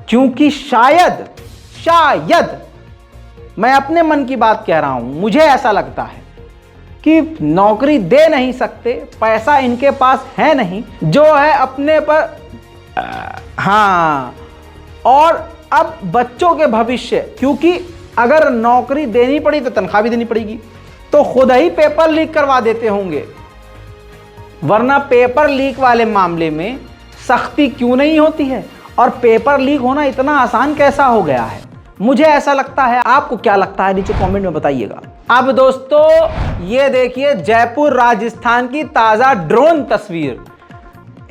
A: क्योंकि शायद मैं अपने मन की बात कह रहा हूं, मुझे ऐसा लगता है कि नौकरी दे नहीं सकते, पैसा इनके पास है नहीं, जो है अपने पर हाँ। और अब बच्चों के भविष्य, क्योंकि अगर नौकरी देनी पड़ी तो तनख्वाह भी देनी पड़ेगी, तो खुद ही पेपर लीक करवा देते होंगे। वरना पेपर लीक वाले मामले में सख्ती क्यों नहीं होती है, और पेपर लीक होना इतना आसान कैसा हो गया है? मुझे ऐसा लगता है। आपको क्या लगता है नीचे कमेंट में बताइएगा। अब दोस्तों ये देखिए जयपुर राजस्थान की ताजा ड्रोन तस्वीर।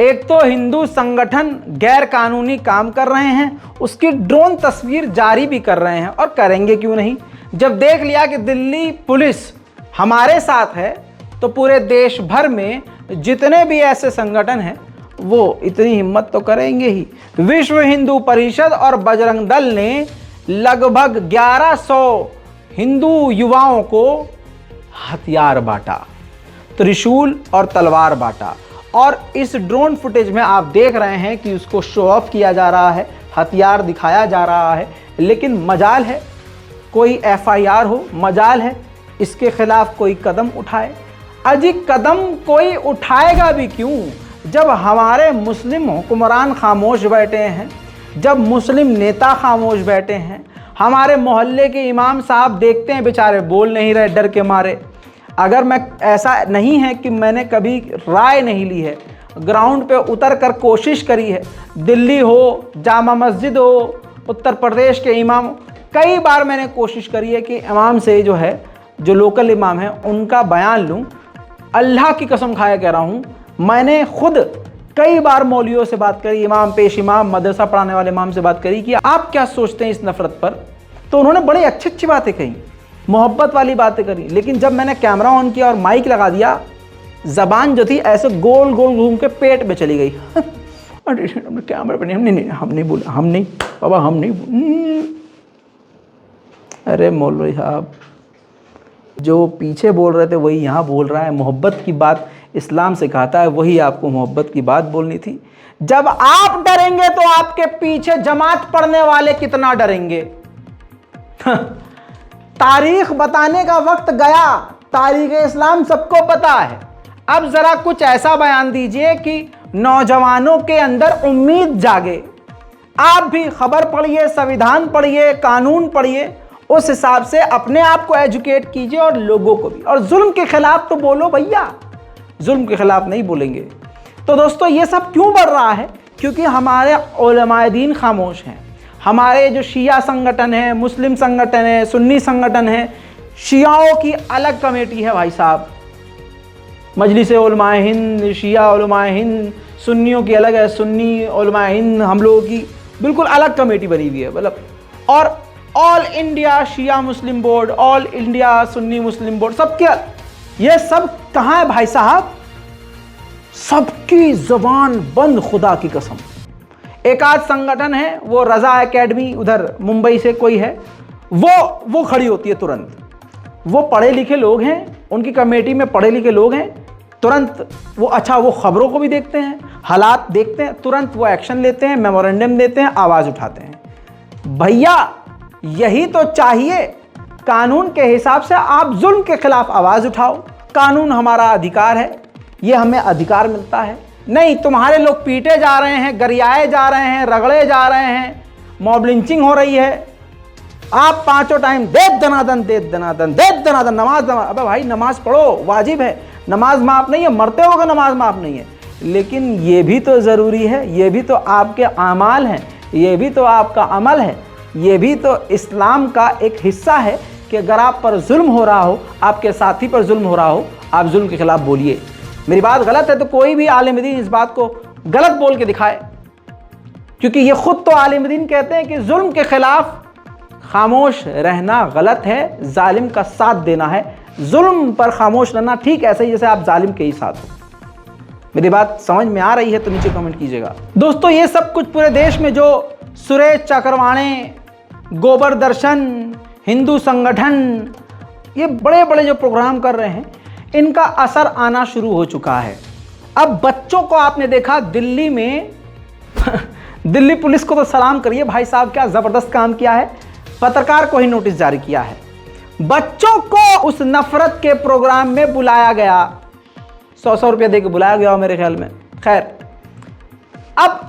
A: एक तो हिंदू संगठन गैर कानूनी काम कर रहे हैं, उसकी ड्रोन तस्वीर जारी भी कर रहे हैं, और करेंगे क्यों नहीं। जब देख लिया कि दिल्ली पुलिस हमारे साथ है तो पूरे देश भर में जितने भी ऐसे संगठन हैं वो इतनी हिम्मत तो करेंगे ही। विश्व हिंदू परिषद और बजरंग दल ने लगभग 1100 हिंदू युवाओं को हथियार बांटा, त्रिशूल और तलवार बांटा, और इस ड्रोन फुटेज में आप देख रहे हैं कि उसको शो ऑफ किया जा रहा है, हथियार दिखाया जा रहा है। लेकिन मजाल है कोई FIR हो, मजाल है इसके खिलाफ कोई कदम उठाए। अजी कदम कोई उठाएगा भी क्यों जब हमारे मुस्लिम हुक्मरान खामोश बैठे हैं, जब मुस्लिम नेता खामोश बैठे हैं। हमारे मोहल्ले के इमाम साहब देखते हैं बेचारे बोल नहीं रहे डर के मारे। अगर मैं ऐसा नहीं है कि मैंने कभी राय नहीं ली है, ग्राउंड पे उतर कर कोशिश करी है, दिल्ली हो, जामा मस्जिद हो, उत्तर प्रदेश के इमाम, कई बार मैंने कोशिश करी है कि इमाम से जो है, जो लोकल इमाम है उनका बयान लूं। अल्लाह की कसम खाया कह रहा हूं, मैंने खुद कई बार मौलवियों से बात करी, इमाम, पेश इमाम, मदरसा पढ़ाने वाले इमाम से बात करी कि आप क्या सोचते हैं इस नफरत पर। तो उन्होंने बड़ी अच्छी अच्छी बातें कही, मोहब्बत वाली बातें करी। लेकिन जब मैंने कैमरा ऑन किया और माइक लगा दिया, जबान जो थी ऐसे गोल गोल घूम के पेट में चली गई। अरे कैमरा पर नहीं, हम नहीं बोले, हम नहीं बाबा, हम नहीं। अरे मौलवी साहब, जो पीछे बोल रहे थे वही यहाँ बोल रहा है। मोहब्बत की बात इस्लाम से कहता है, वही आपको मोहब्बत की बात बोलनी थी। जब आप डरेंगे तो आपके पीछे जमात पढ़ने वाले कितना डरेंगे। तारीख बताने का वक्त गया, तारीख इस्लाम सबको पता है। अब जरा कुछ ऐसा बयान दीजिए कि नौजवानों के अंदर उम्मीद जागे। आप भी खबर पढ़िए, संविधान पढ़िए, कानून पढ़िए, उस हिसाब से अपने आप को एजुकेट कीजिए और लोगों को भी। और जुल्म के खिलाफ तो बोलो भैया, जुल्म के खिलाफ नहीं बोलेंगे। तो दोस्तों ये सब क्यों बढ़ रहा है? क्योंकि हमारे उलमाए दीन खामोश हैं। हमारे जो शिया संगठन है, मुस्लिम संगठन है, सुन्नी संगठन है, शियाओं की अलग कमेटी है भाई साहब, मजलिस उलमाए हिंद, शिया उलमाए हिंद, सुन्नियों की अलग है, सुन्नी उलमाए हिंद, हम लोगों की बिल्कुल अलग कमेटी बनी हुई है मतलब। और ऑल इंडिया शिया मुस्लिम बोर्ड, ऑल इंडिया सुन्नी मुस्लिम बोर्ड, सबके ये सब कहाँ है भाई साहब? सबकी जबान बंद, खुदा की कसम। एक आध संगठन है वो रजा एकेडमी, उधर मुंबई से कोई है, वो खड़ी होती है तुरंत। वो पढ़े लिखे लोग हैं, उनकी कमेटी में पढ़े लिखे लोग हैं, तुरंत वो वो खबरों को भी देखते हैं, हालात देखते हैं, तुरंत वो एक्शन लेते हैं, मेमोरेंडम देते हैं, आवाज़ उठाते हैं। भैया यही तो चाहिए। कानून के हिसाब से आप जुल्म के खिलाफ आवाज़ उठाओ, कानून हमारा अधिकार है, ये हमें अधिकार मिलता है। नहीं, तुम्हारे लोग पीटे जा रहे हैं, गरियाए जा रहे हैं, रगड़े जा रहे हैं, मॉब लिंचिंग हो रही है, आप पांचों टाइम दे दनादन दे दनादन दे दनादन, नमाज। अबे भाई नमाज पढ़ो, वाजिब है, नमाज माफ़ नहीं है, मरते होगा नमाज माफ़ नहीं है, लेकिन ये भी तो ज़रूरी है, ये भी तो आपके आमाल हैं, ये भी तो आपका अमल है, ये भी तो इस्लाम का एक हिस्सा है कि अगर आप पर जुल्म हो रहा हो, आपके साथी पर जुल्म हो रहा हो, आप जुल्म के खिलाफ बोलिए। मेरी बात गलत है तो कोई भी आलिम दीन इस बात को गलत बोल के दिखाए, क्योंकि ये खुद तो आलिम दीन कहते हैं कि जुल्म के खिलाफ खामोश रहना गलत है, जालिम का साथ देना है। जुल्म पर खामोश रहना ठीक ऐसे ही जैसे आप जालिम के ही साथ हो। मेरी बात समझ में आ रही है तो नीचे कमेंट कीजिएगा। दोस्तों ये सब कुछ पूरे देश में जो सुरेश चक्रवाणे, गोबर दर्शन, हिंदू संगठन, ये बड़े बड़े जो प्रोग्राम कर रहे हैं, इनका असर आना शुरू हो चुका है। अब बच्चों को आपने देखा दिल्ली में दिल्ली पुलिस को तो सलाम करिए भाई साहब, क्या ज़बरदस्त काम किया है। पत्रकार को ही नोटिस जारी किया है, बच्चों को उस नफरत के प्रोग्राम में बुलाया गया, 100 रुपया देकर बुलाया गया मेरे ख्याल में। खैर, अब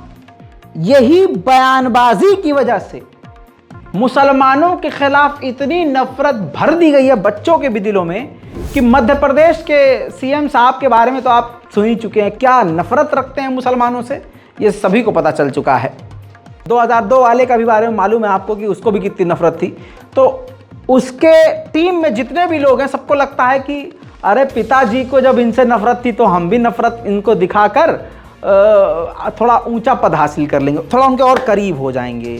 A: यही बयानबाजी की वजह से मुसलमानों के खिलाफ इतनी नफरत भर दी गई है बच्चों के भी दिलों में कि मध्य प्रदेश के सीएम साहब के बारे में तो आप सुन ही चुके हैं, क्या नफरत रखते हैं मुसलमानों से, ये सभी को पता चल चुका है। 2002 वाले का भी बारे में मालूम है आपको कि उसको भी कितनी नफरत थी। तो उसके टीम में जितने भी लोग हैं, सबको लगता है कि अरे पिताजी को जब इनसे नफरत थी तो हम भी नफरत इनको दिखाकर थोड़ा ऊंचा पद हासिल कर लेंगे, थोड़ा उनके और करीब हो जाएंगे।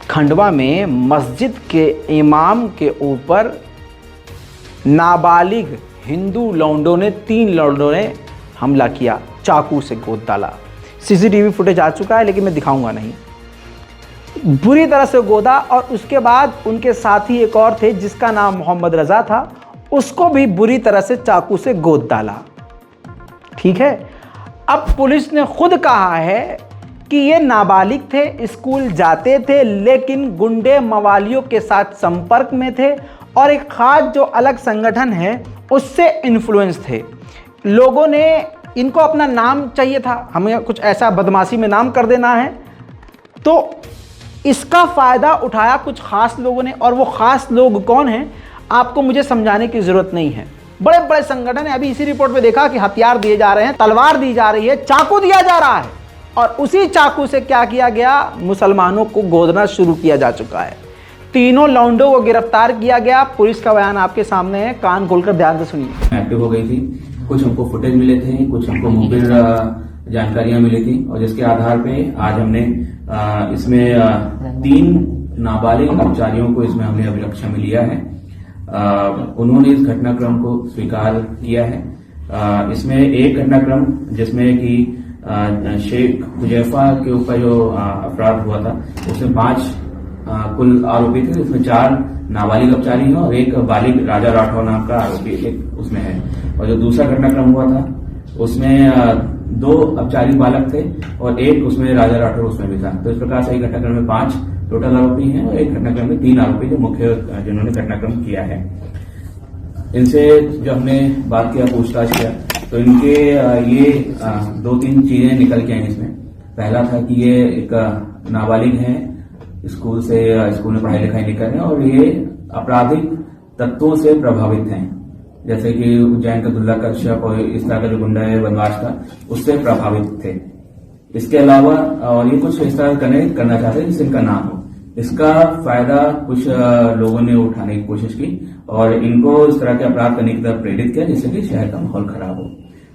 A: खंडवा में मस्जिद के इमाम के ऊपर नाबालिग हिंदू लौंडों ने, 3 लौंडों ने हमला किया, चाकू से गोद डाला। सीसीटीवी फुटेज आ चुका है लेकिन मैं दिखाऊंगा नहीं। बुरी तरह से गोदा, और उसके बाद उनके साथी एक और थे जिसका नाम मोहम्मद रजा था, उसको भी बुरी तरह से चाकू से गोद डाला। ठीक है, अब पुलिस ने खुद कहा है कि ये नाबालिग थे, स्कूल जाते थे, लेकिन गुंडे मवालियों के साथ संपर्क में थे और एक खास जो अलग संगठन है उससे इन्फ्लुएंस थे। लोगों ने इनको अपना नाम चाहिए था, हमें कुछ ऐसा बदमाशी में नाम कर देना है, तो इसका फ़ायदा उठाया कुछ ख़ास लोगों ने। और वो ख़ास लोग कौन हैं आपको मुझे समझाने की ज़रूरत नहीं है। बड़े बड़े संगठन है, अभी इसी रिपोर्ट में देखा कि हथियार दिए जा रहे हैं, तलवार दी जा रही है, चाकू दिया जा रहा है, और उसी चाकू से क्या किया गया, मुसलमानों को गोदना शुरू किया जा चुका है। 3 लौंडों को गिरफ्तार किया गया। पुलिस का बयान आपके सामने है, कान खोलकर ध्यान से सुनिए।
G: एक्टिव हो गई थी, कुछ हमको फुटेज मिले थे, कुछ हमको मोबाइल जानकारियां मिली थी, और जिसके आधार पे आज हमने इसमें 3 नाबालिग कर्मचारियों को इसमें हमने अभिलक्ष्य में लिया है। उन्होंने इस घटनाक्रम को स्वीकार किया है। इसमें एक घटनाक्रम जिसमें कि शेख हुजैफा के ऊपर जो अपराध हुआ था उसमें 5 कुल आरोपी थे, उसमें 4 नाबालिग कर्मचारी हैं और एक बालिग राजा राठौर नाम का आरोपी एक उसमें है। और जो दूसरा घटनाक्रम हुआ था उसमें 2 अपचारी बालक थे और एक उसमें राजा राठौर उसमें भी था। तो इस प्रकार से एक घटनाक्रम में 5 टोटल आरोपी हैं और एक घटनाक्रम में 3 आरोपी जो मुख्य जिन्होंने घटनाक्रम किया है। इनसे जो हमने बात किया, पूछताछ किया, तो इनके ये 2-3 चीजें निकल के आई इसमें। पहला था कि ये एक नाबालिग हैं, स्कूल में पढ़ाई लिखाई नहीं कर रहे हैं और ये आपराधिक तत्वों से प्रभावित हैं, जैसे कि उज्जैन का दुल्ला कश्यप और इस तरह का जो गुंडा है बदमाश का, उससे प्रभावित थे। इसके अलावा और ये कुछ इस तरह करना चाहते हैं जिससे इनका नाम हो। इसका फायदा कुछ लोगों ने उठाने की कोशिश की और इनको इस तरह के अपराध करने की तरफ प्रेरित किया, जिससे कि शहर का माहौल खराब हो।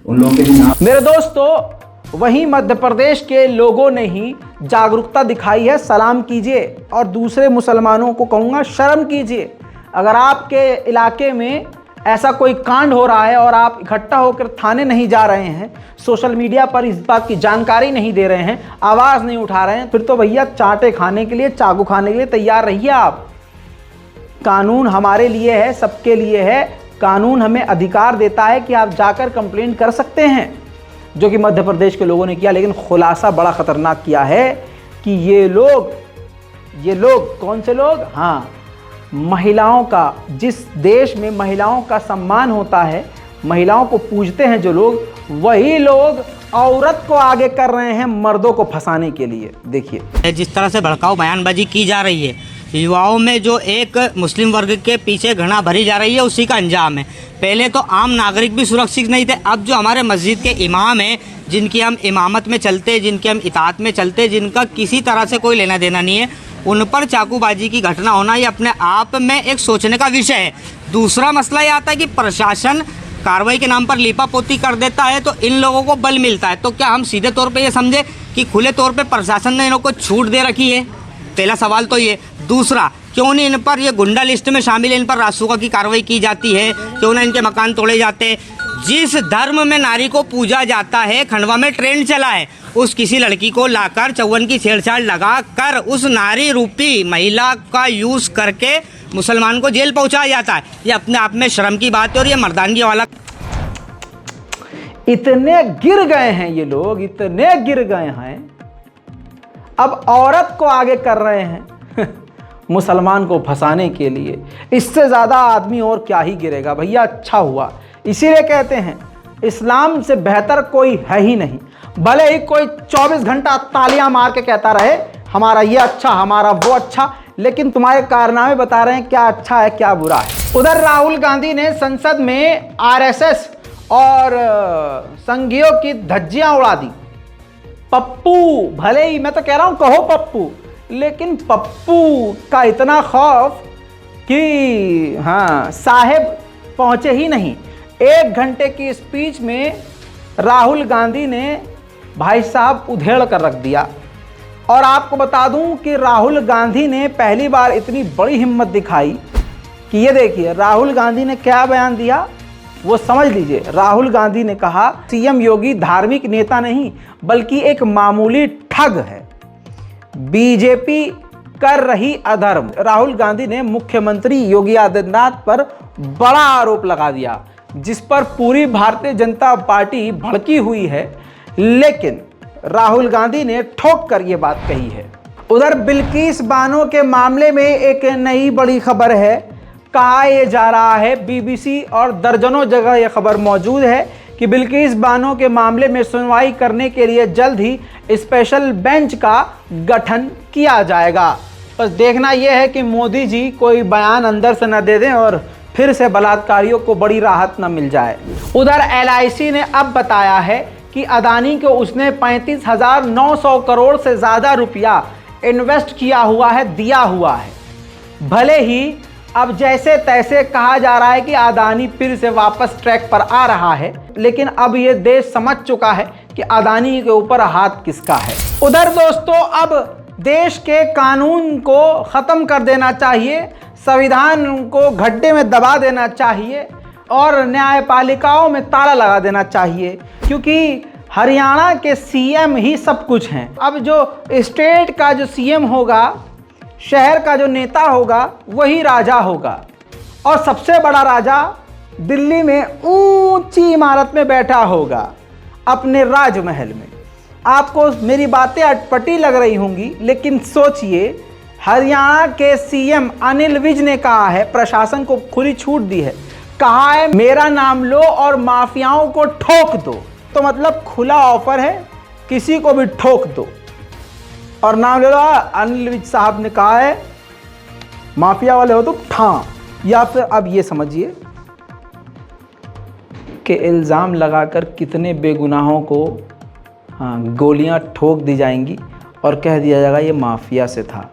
G: उन लोगों के लिए
A: मेरे दोस्तों, वहीं मध्य प्रदेश के लोगों ने ही जागरूकता दिखाई है। सलाम कीजिए और दूसरे मुसलमानों को कहूँगा शर्म कीजिए। अगर आपके इलाके में ऐसा कोई कांड हो रहा है और आप इकट्ठा होकर थाने नहीं जा रहे हैं, सोशल मीडिया पर इस बात की जानकारी नहीं दे रहे हैं, आवाज़ नहीं उठा रहे हैं, फिर तो भैया चांटे खाने के लिए, चाकू खाने के लिए तैयार रहिए आप। कानून हमारे लिए है, सबके लिए है। कानून हमें अधिकार देता है कि आप जाकर कंप्लेंट कर सकते हैं, जो कि मध्य प्रदेश के लोगों ने किया। लेकिन खुलासा बड़ा खतरनाक किया है कि ये लोग कौन से लोग? हाँ, महिलाओं का, जिस देश में महिलाओं का सम्मान होता है, महिलाओं को पूजते हैं जो लोग, वही लोग औरत को आगे कर रहे हैं मर्दों को फंसाने के लिए। देखिए
H: जिस तरह से भड़काऊ बयानबाजी की जा रही है, युवाओं में जो एक मुस्लिम वर्ग के पीछे घृणा भरी जा रही है, उसी का अंजाम है। पहले तो आम नागरिक भी सुरक्षित नहीं थे, अब जो हमारे मस्जिद के इमाम हैं, जिनकी हम इमामत में चलते, जिनके हम इताअत में चलते, जिनका किसी तरह से कोई लेना देना नहीं है, उन पर चाकूबाजी की घटना होना ये अपने आप में एक सोचने का विषय है। दूसरा मसला ये आता है कि प्रशासन कार्रवाई के नाम पर लीपापोती कर देता है तो इन लोगों को बल मिलता है। तो क्या हम सीधे तौर पे ये समझे कि खुले तौर पे प्रशासन ने इन लोगों को छूट दे रखी है? पहला सवाल तो ये। दूसरा, क्यों नहीं इन पर, ये गुंडा लिस्ट में शामिल है, इन पर रासुका की कार्रवाई की जाती है? क्यों ना इनके मकान तोड़े जाते? जिस धर्म में नारी को पूजा जाता है, खंडवा में ट्रेंड चला है, उस किसी लड़की को लाकर चौवन की छेड़छाड़ लगा कर उस नारी रूपी महिला का यूज करके मुसलमान को जेल पहुंचाया जाता है। ये अपने आप में शर्म की बात है और ये मर्दानगी वाला।
A: इतने गिर गए हैं ये लोग, इतने गिर गए हैं, अब औरत को आगे कर रहे हैं मुसलमान को फंसाने के लिए। इससे ज़्यादा आदमी और क्या ही गिरेगा भैया। अच्छा हुआ, इसीलिए कहते हैं इस्लाम से बेहतर कोई है ही नहीं। भले ही कोई 24 घंटा तालियां मार के कहता रहे हमारा ये अच्छा, हमारा वो अच्छा, लेकिन तुम्हारे कारनामे बता रहे हैं क्या अच्छा है क्या बुरा है। उधर राहुल गांधी ने संसद में आरएसएस और संघियों की धज्जियां उड़ा दी। पप्पू, भले ही मैं तो कह रहा हूं कहो पप्पू, लेकिन पप्पू का इतना खौफ कि हाँ साहेब पहुंचे ही नहीं। 1 घंटे की स्पीच में राहुल गांधी ने भाई साहब उधेड़ कर रख दिया। और आपको बता दूं कि राहुल गांधी ने पहली बार इतनी बड़ी हिम्मत दिखाई कि ये देखिए राहुल गांधी ने क्या बयान दिया वो समझ लीजिए। राहुल गांधी ने कहा सीएम योगी धार्मिक नेता नहीं बल्कि एक मामूली ठग है, बीजेपी कर रही अधर्म। राहुल गांधी ने मुख्यमंत्री योगी आदित्यनाथ पर बड़ा आरोप लगा दिया, जिस पर पूरी भारतीय जनता पार्टी भड़की हुई है, लेकिन राहुल गांधी ने ठोक कर ये बात कही है। उधर बिल्किस बानो के मामले में एक नई बड़ी खबर है। कहा यह जा रहा है, बीबीसी और दर्जनों जगह यह खबर मौजूद है कि बिल्किस बानो के मामले में सुनवाई करने के लिए जल्द ही स्पेशल बेंच का गठन किया जाएगा। बस देखना यह है कि मोदी जी कोई बयान अंदर से न दे दें और फिर से बलात्कारियों को बड़ी राहत न मिल जाए। उधर LIC ने अब बताया है कि अदानी को उसने 35,900 करोड़ से ज़्यादा रुपया इन्वेस्ट किया हुआ है, दिया हुआ है। भले ही अब जैसे तैसे कहा जा रहा है कि अदानी फिर से वापस ट्रैक पर आ रहा है, लेकिन अब ये देश समझ चुका है कि अदानी के ऊपर हाथ किसका है। उधर दोस्तों अब देश के कानून को ख़त्म कर देना चाहिए, संविधान को गड्ढे में दबा देना चाहिए और न्यायपालिकाओं में ताला लगा देना चाहिए, क्योंकि हरियाणा के CM ही सब कुछ हैं। अब जो स्टेट का जो CM होगा, शहर का जो नेता होगा, वही राजा होगा। और सबसे बड़ा राजा दिल्ली में ऊंची इमारत में बैठा होगा अपने राजमहल में। आपको मेरी बातें अटपटी लग रही होंगी, लेकिन सोचिए हरियाणा के CM अनिल विज ने कहा है, प्रशासन को खुली छूट दी है, कहा है मेरा नाम लो और माफियाओं को ठोक दो। तो मतलब खुला ऑफर है, किसी को भी ठोक दो और नाम ले लो। अनिल विज साहब ने कहा है माफिया वाले हो तो ठां, या फिर अब ये समझिए कि इल्ज़ाम लगाकर कितने बेगुनाहों को गोलियां ठोक दी जाएंगी और कह दिया जाएगा ये माफिया से था।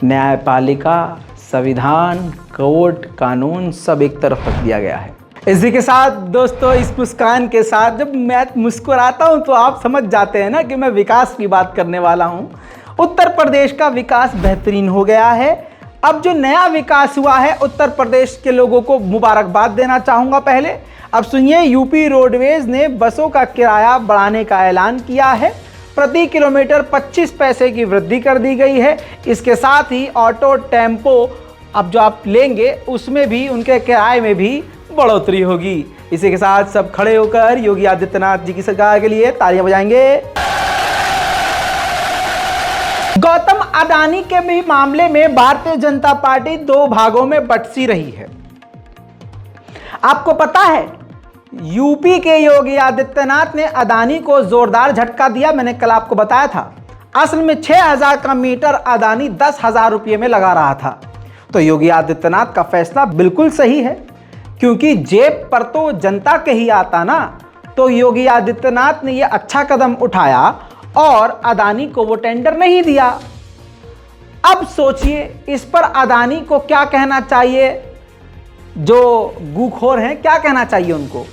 A: न्यायपालिका, संविधान, कोर्ट, कानून सब एक तरफ रख दिया गया है। इसी के साथ दोस्तों, इस मुस्कान के साथ जब मैं मुस्कुराता हूं तो आप समझ जाते हैं ना कि मैं विकास की बात करने वाला हूं। उत्तर प्रदेश का विकास बेहतरीन हो गया है। अब जो नया विकास हुआ है, उत्तर प्रदेश के लोगों को मुबारकबाद देना चाहूँगा। पहले अब सुनिए, यूपी रोडवेज ने बसों का किराया बढ़ाने का ऐलान किया है। प्रति किलोमीटर 25 पैसे की वृद्धि कर दी गई है। इसके साथ ही ऑटो, टेम्पो अब जो आप लेंगे उसमें भी उनके किराए में भी बढ़ोतरी होगी। इसी के साथ सब खड़े होकर योगी आदित्यनाथ जी की सरकार के लिए तालियां बजाएंगे। गौतम अडानी के भी मामले में भारतीय जनता पार्टी दो भागों में बंटी रही है। आपको पता है, यूपी के योगी आदित्यनाथ ने अडानी को जोरदार झटका दिया। मैंने कल आपको बताया था। असल में 6000 का मीटर अडानी 10,000 रुपये में लगा रहा था। तो योगी आदित्यनाथ का फैसला बिल्कुल सही है, क्योंकि जेब पर तो जनता के ही आता ना। तो योगी आदित्यनाथ ने यह अच्छा कदम उठाया और अडानी को वो टेंडर नहीं दिया। अब सोचिए, इस पर अडानी को क्या कहना चाहिए? जो गूखोर हैं, क्या कहना चाहिए उनको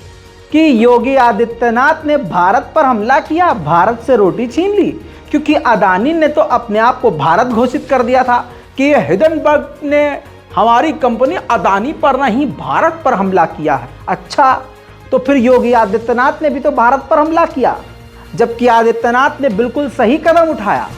A: कि योगी आदित्यनाथ ने भारत पर हमला किया, भारत से रोटी छीन ली। क्योंकि अडानी ने तो अपने आप को भारत घोषित कर दिया था कि हिंडनबर्ग ने हमारी कंपनी अडानी पर नहीं भारत पर हमला किया है। अच्छा, तो फिर योगी आदित्यनाथ ने भी तो भारत पर हमला किया, जबकि आदित्यनाथ ने बिल्कुल सही कदम उठाया।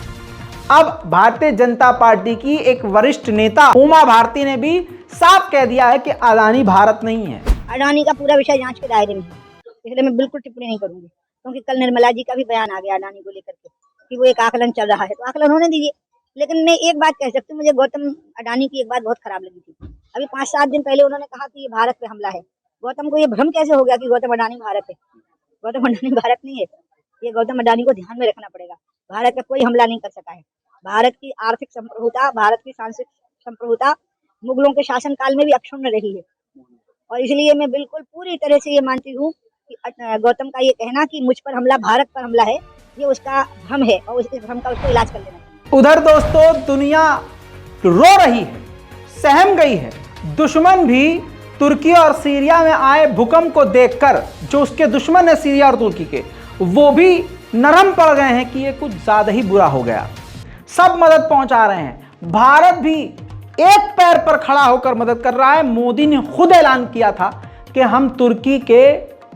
A: अब भारतीय जनता पार्टी की एक वरिष्ठ नेता उमा भारती ने भी साफ कह दिया है कि अडानी भारत नहीं है।
I: अडानी का पूरा विषय जांच के दायरे में है, इसलिए मैं बिल्कुल टिप्पणी नहीं करूंगी। क्योंकि कल निर्मला जी का भी बयान आ गया अडानी को लेकर के कि वो एक आकलन चल रहा है, तो आकलन होने दीजिए। लेकिन मैं एक बात कह सकती हूँ, मुझे गौतम अडानी की एक बात बहुत खराब लगी थी। अभी 5-7 दिन पहले उन्होंने कहा कि ये भारत पे हमला है। गौतम को ये भ्रम कैसे हो गया कि गौतम अडानी भारत है? गौतम अडानी भारत नहीं है। ये गौतम अडानी को ध्यान में रखना पड़ेगा। भारत पे कोई हमला नहीं कर सका है। भारत की आर्थिक संप्रभुता, भारत की सांस्कृतिक संप्रभुता मुगलों के शासनकाल में भी अक्षुण्ण रही है। और इसलिए मैं बिल्कुल पूरी तरह से ये मानती हूँ कि गौतम का ये कहना कि मुझ पर हमला, भारत पर हमला है, ये उसका भ्रम है और इस भ्रम का उसको इलाज कर लेना चाहिए।
A: उधर दोस्तों, दुनिया रो रही है, सहम गई है। दुश्मन भी तुर्की और सीरिया में आए भूकंप को देखकर, जो उसके दुश्मन है सीरिया और तुर्की के, वो भी नरम पड़ गए हैं कि ये कुछ ज्यादा ही बुरा हो गया। सब मदद पहुंचा रहे हैं। भारत भी एक पैर पर खड़ा होकर मदद कर रहा है। मोदी ने खुद ऐलान किया था कि हम तुर्की के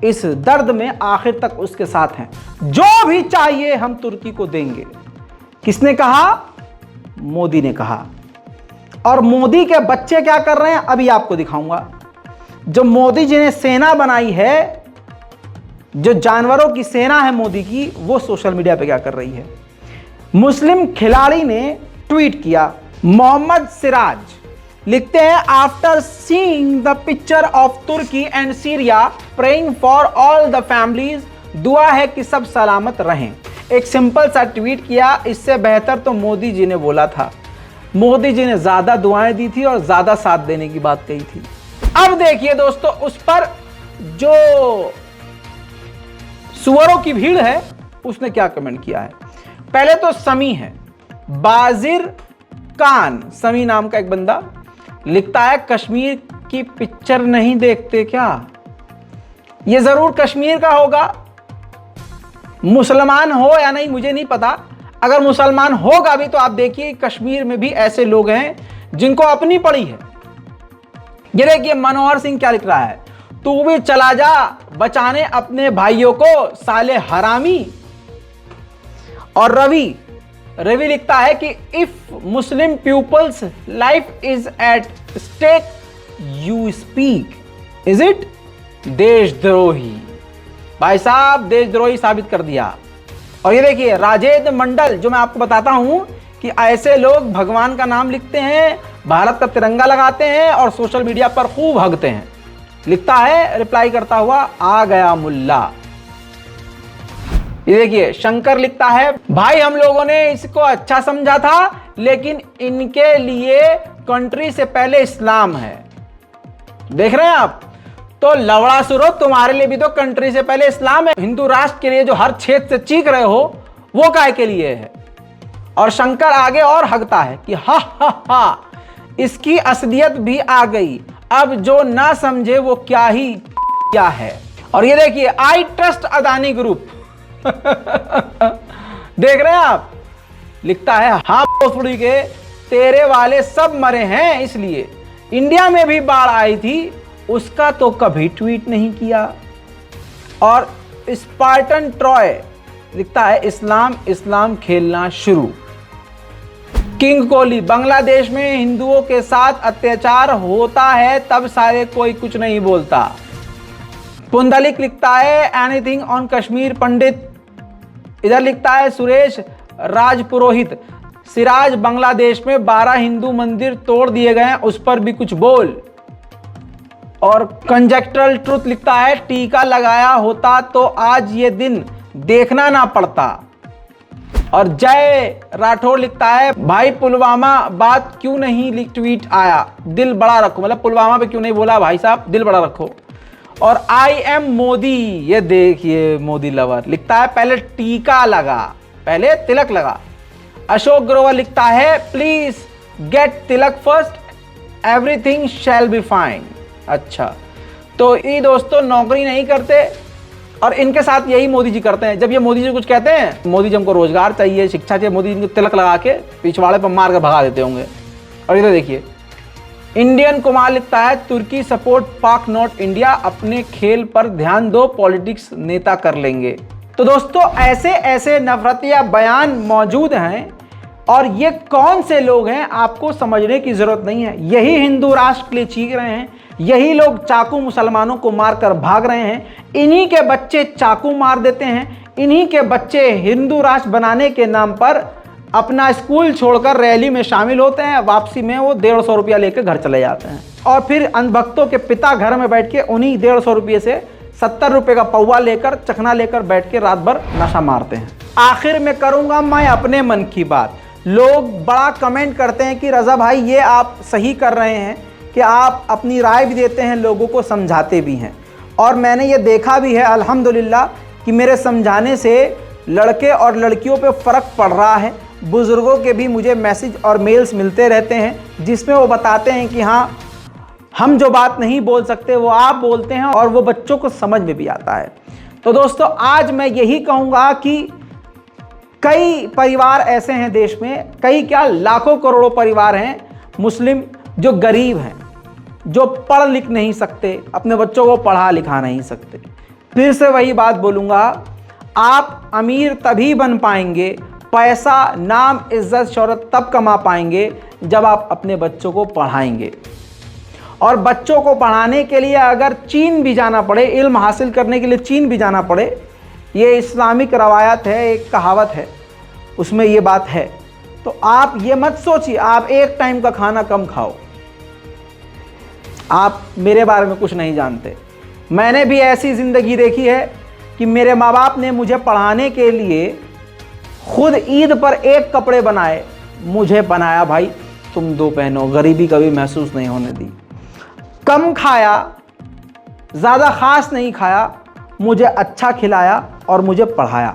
A: इस दर्द में आखिर तक उसके साथ हैं, जो भी चाहिए हम तुर्की को देंगे। किसने कहा? मोदी ने कहा। और मोदी के बच्चे क्या कर रहे हैं अभी आपको दिखाऊंगा। जो मोदी जी ने सेना बनाई है, जो जानवरों की सेना है मोदी की, वो सोशल मीडिया पे क्या कर रही है। मुस्लिम खिलाड़ी ने ट्वीट किया। मोहम्मद सिराज लिखते हैं, after seeing the picture of Turkey and Syria, praying for all the families, दुआ है कि सब सलामत रहें। एक सिंपल सा ट्वीट किया। इससे बेहतर तो मोदी जी ने बोला था। मोदी जी ने ज्यादा दुआएं दी थी और ज्यादा साथ देने की बात कही थी। अब देखिए दोस्तों, उस पर जो सुअरों की भीड़ है उसने क्या कमेंट किया है। पहले तो समी है, बाजिर कान समी नाम का एक बंदा लिखता है, कश्मीर की पिक्चर नहीं देखते क्या? ये जरूर कश्मीर का होगा। मुसलमान हो या नहीं मुझे नहीं पता। अगर मुसलमान होगा भी तो आप देखिए कश्मीर में भी ऐसे लोग हैं जिनको अपनी पड़ी है। ये देखिए मनोहर सिंह क्या लिख रहा है, तू भी चला जा बचाने अपने भाइयों को साले हरामी। और रवि लिखता है कि if Muslim people's life is at stake you speak, is it देशद्रोही? भाई साहब देशद्रोही साबित कर दिया। और ये देखिए राजेंद्र मंडल, जो मैं आपको बताता हूं कि ऐसे लोग भगवान का नाम लिखते हैं, भारत का तिरंगा लगाते हैं और सोशल मीडिया पर खूब हगते हैं, लिखता है रिप्लाई करता हुआ, आ गया मुल्ला। ये देखिए शंकर लिखता है, भाई हम लोगों ने इसको अच्छा समझा था, लेकिन इनके लिए कंट्री से पहले इस्लाम है। देख रहे हैं आप? तो लवड़ा सुरो, तुम्हारे लिए भी तो कंट्री से पहले इस्लाम है। हिंदू राष्ट्र के लिए जो हर क्षेत्र से चीख रहे हो, वो काय के लिए है? और शंकर आगे और हंसता है कि हा हा हा, इसकी असलियत भी आ गई, अब जो ना समझे वो क्या ही क्या है। और ये देखिए, आई ट्रस्ट अदानी ग्रुप देख रहे हैं आप, लिखता है हाँ भोसड़ी के तेरे वाले सब मरे हैं इसलिए। इंडिया में भी बाढ़ आई थी, उसका तो कभी ट्वीट नहीं किया। और स्पार्टन ट्रॉय लिखता है इस्लाम इस्लाम खेलना शुरू। किंग कोहली, बांग्लादेश में हिंदुओं के साथ अत्याचार होता है तब सारे कोई कुछ नहीं बोलता। पुंडलिक लिखता है एनीथिंग ऑन कश्मीर पंडित। इधर लिखता है सुरेश राजपुरोहित, सिराज बांग्लादेश में 12 हिंदू मंदिर तोड़ दिए गए हैं, उस पर भी कुछ बोल। और कंजेक्टरल ट्रुथ लिखता है टीका लगाया होता तो आज ये दिन देखना ना पड़ता। और जय राठौर लिखता है भाई पुलवामा बात क्यों नहीं ट्वीट आया, दिल बड़ा रखो, मतलब पुलवामा पे क्यों नहीं बोला भाई साहब, दिल बड़ा रखो। और आई एम मोदी, ये देखिए मोदी लवर लिखता है पहले टीका लगा, पहले तिलक लगा। अशोक ग्रोवर लिखता है please get Tilak first, everything shall be fine. अच्छा, तो ये दोस्तों नौकरी नहीं करते और इनके साथ यही मोदी जी करते हैं। जब ये मोदी जी कुछ कहते हैं, मोदी जी हमको रोजगार चाहिए, शिक्षा चाहिए, मोदी जी को तिलक लगा के पिछवाड़े पर मार कर भगा देते होंगे। और इधर देखिए, इंडियन कुमार लिखता है तुर्की सपोर्ट पाक नॉट इंडिया, अपने खेल पर ध्यान दो, पॉलिटिक्स नेता कर लेंगे। तो दोस्तों ऐसे ऐसे नफरतिया बयान मौजूद हैं और ये कौन से लोग हैं आपको समझने की जरूरत नहीं है। यही हिंदू राष्ट्र के लिए चीख रहे हैं, यही लोग चाकू मुसलमानों को मारकर भाग रहे हैं, इन्हीं के बच्चे चाकू मार देते हैं, इन्हीं के बच्चे हिंदू राष्ट्र बनाने के नाम पर अपना स्कूल छोड़कर रैली में शामिल होते हैं, वापसी में वो 150 रुपया लेकर घर चले जाते हैं। और फिर अंधभक्तों के पिता घर में बैठ के उन्हीं 150 रुपये से 70 रुपये का पौवा लेकर, चखना लेकर बैठ के रात भर नशा मारते हैं। आखिर में करूंगा मैं अपने मन की बात। लोग बड़ा कमेंट करते हैं कि रज़ा भाई ये आप सही कर रहे हैं कि आप अपनी राय भी देते हैं, लोगों को समझाते भी हैं। और मैंने ये देखा भी है अल्हम्दुलिल्लाह कि मेरे समझाने से लड़के और लड़कियों पे फ़र्क पड़ रहा है। बुज़ुर्गों के भी मुझे मैसेज और मेल्स मिलते रहते हैं जिसमें वो बताते हैं कि हाँ, हम जो बात नहीं बोल सकते वो आप बोलते हैं, और वो बच्चों को समझ में भी आता है। तो दोस्तों आज मैं यही कहूँगा कि कई परिवार ऐसे हैं देश में, कई क्या लाखों करोड़ों परिवार हैं मुस्लिम जो गरीब हैं, जो पढ़ लिख नहीं सकते, अपने बच्चों को पढ़ा लिखा नहीं सकते। फिर से वही बात बोलूँगा, आप अमीर तभी बन पाएंगे, पैसा नाम इज्जत शोहरत तब कमा पाएंगे जब आप अपने बच्चों को पढ़ाएंगे। और बच्चों को पढ़ाने के लिए अगर चीन भी जाना पड़े, इल्म हासिल करने के लिए चीन भी जाना पड़े, ये इस्लामिक रवायत है, एक कहावत है, उसमें ये बात है। तो आप ये मत सोचिए आप एक टाइम का खाना कम खाओ। आप मेरे बारे में कुछ नहीं जानते। मैंने भी ऐसी ज़िंदगी देखी है कि मेरे माँ बाप ने मुझे पढ़ाने के लिए खुद ईद पर एक कपड़े बनाए, मुझे बनाया भाई तुम दो पहनो, गरीबी कभी महसूस नहीं होने दी। कम खाया, ज़्यादा ख़ास नहीं खाया, मुझे अच्छा खिलाया और मुझे पढ़ाया।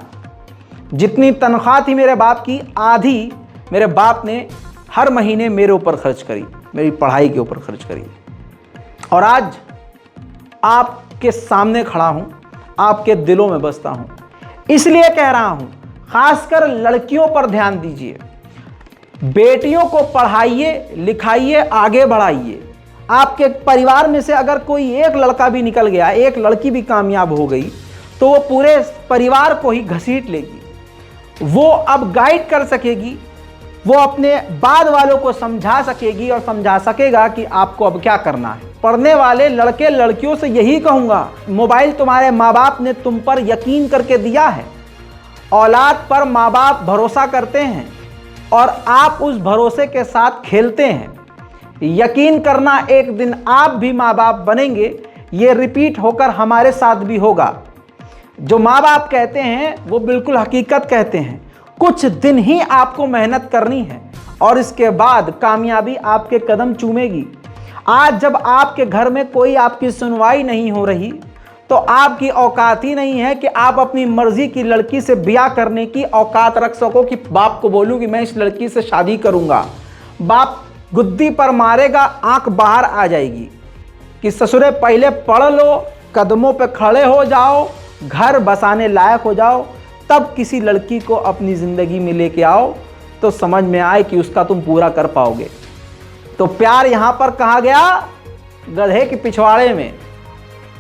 A: जितनी तनख्वाह थी मेरे बाप की, आधी मेरे बाप ने हर महीने मेरे ऊपर खर्च करी, मेरी पढ़ाई के ऊपर खर्च करी। और आज आपके सामने खड़ा हूँ, आपके दिलों में बसता हूँ। इसलिए कह रहा हूँ, खासकर लड़कियों पर ध्यान दीजिए, बेटियों को पढ़ाइए लिखाइए, आगे बढ़ाइए। आपके परिवार में से अगर कोई एक लड़का भी निकल गया, एक लड़की भी कामयाब हो गई, तो वो पूरे परिवार को ही घसीट लेगी। वो अब गाइड कर सकेगी, वो अपने बाद वालों को समझा सकेगी और समझा सकेगा कि आपको अब क्या करना है। पढ़ने वाले लड़के लड़कियों से यही कहूँगा, मोबाइल तुम्हारे माँ बाप ने तुम पर यकीन करके दिया है। औलाद पर माँ बाप भरोसा करते हैं और आप उस भरोसे के साथ खेलते हैं। यकीन करना, एक दिन आप भी माँ बाप बनेंगे, ये रिपीट होकर हमारे साथ भी होगा। जो माँ बाप कहते हैं वो बिल्कुल हकीकत कहते हैं। कुछ दिन ही आपको मेहनत करनी है और इसके बाद कामयाबी आपके कदम चूमेगी। आज जब आपके घर में कोई आपकी सुनवाई नहीं हो रही, तो आपकी औकात ही नहीं है कि आप अपनी मर्जी की लड़की से ब्याह करने की औकात रख सको कि बाप को बोलूं कि मैं इस लड़की से शादी करूंगा। बाप गुद्दी पर मारेगा, आंख बाहर आ जाएगी कि ससुरे पहले पढ़ लो, कदमों पे खड़े हो जाओ, घर बसाने लायक हो जाओ, तब किसी लड़की को अपनी ज़िंदगी में लेके आओ तो समझ में आए कि उसका तुम पूरा कर पाओगे। तो प्यार यहाँ पर कहा गया गधे के पिछवाड़े में।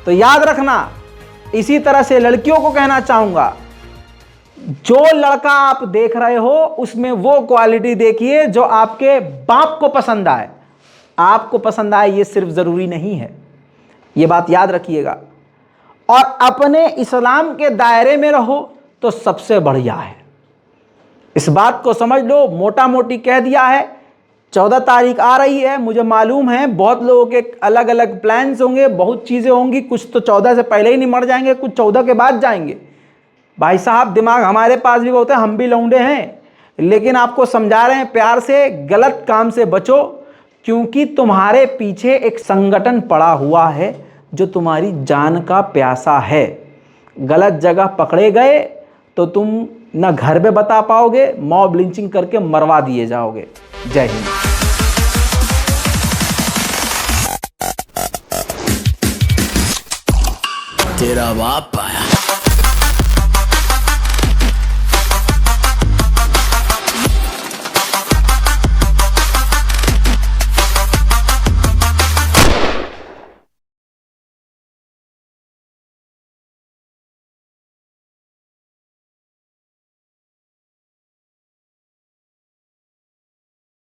A: तो याद रखना, इसी तरह से लड़कियों को कहना चाहूँगा, जो लड़का आप देख रहे हो उसमें वो क्वालिटी देखिए जो आपके बाप को पसंद आए। आपको पसंद आए ये सिर्फ ज़रूरी नहीं है, ये बात याद रखिएगा। और अपने इस्लाम के दायरे में रहो तो सबसे बढ़िया है। इस बात को समझ लो, मोटा मोटी कह दिया है। 14 तारीख आ रही है, मुझे मालूम है बहुत लोगों के अलग अलग प्लान्स होंगे, बहुत चीज़ें होंगी, कुछ तो 14 से पहले ही नहीं मर जाएंगे, कुछ 14 के बाद जाएंगे। भाई साहब, दिमाग हमारे पास भी बहुत है, हम भी लौंडे हैं, लेकिन आपको समझा रहे हैं प्यार से, गलत काम से बचो, क्योंकि तुम्हारे पीछे एक संगठन पड़ा हुआ है जो तुम्हारी जान का प्यासा है। गलत जगह पकड़े गए तो तुम न घर में बता पाओगे, मॉब लिंचिंग करके मरवा दिए जाओगे। जय हिंद।
J: तेरा बाप आया।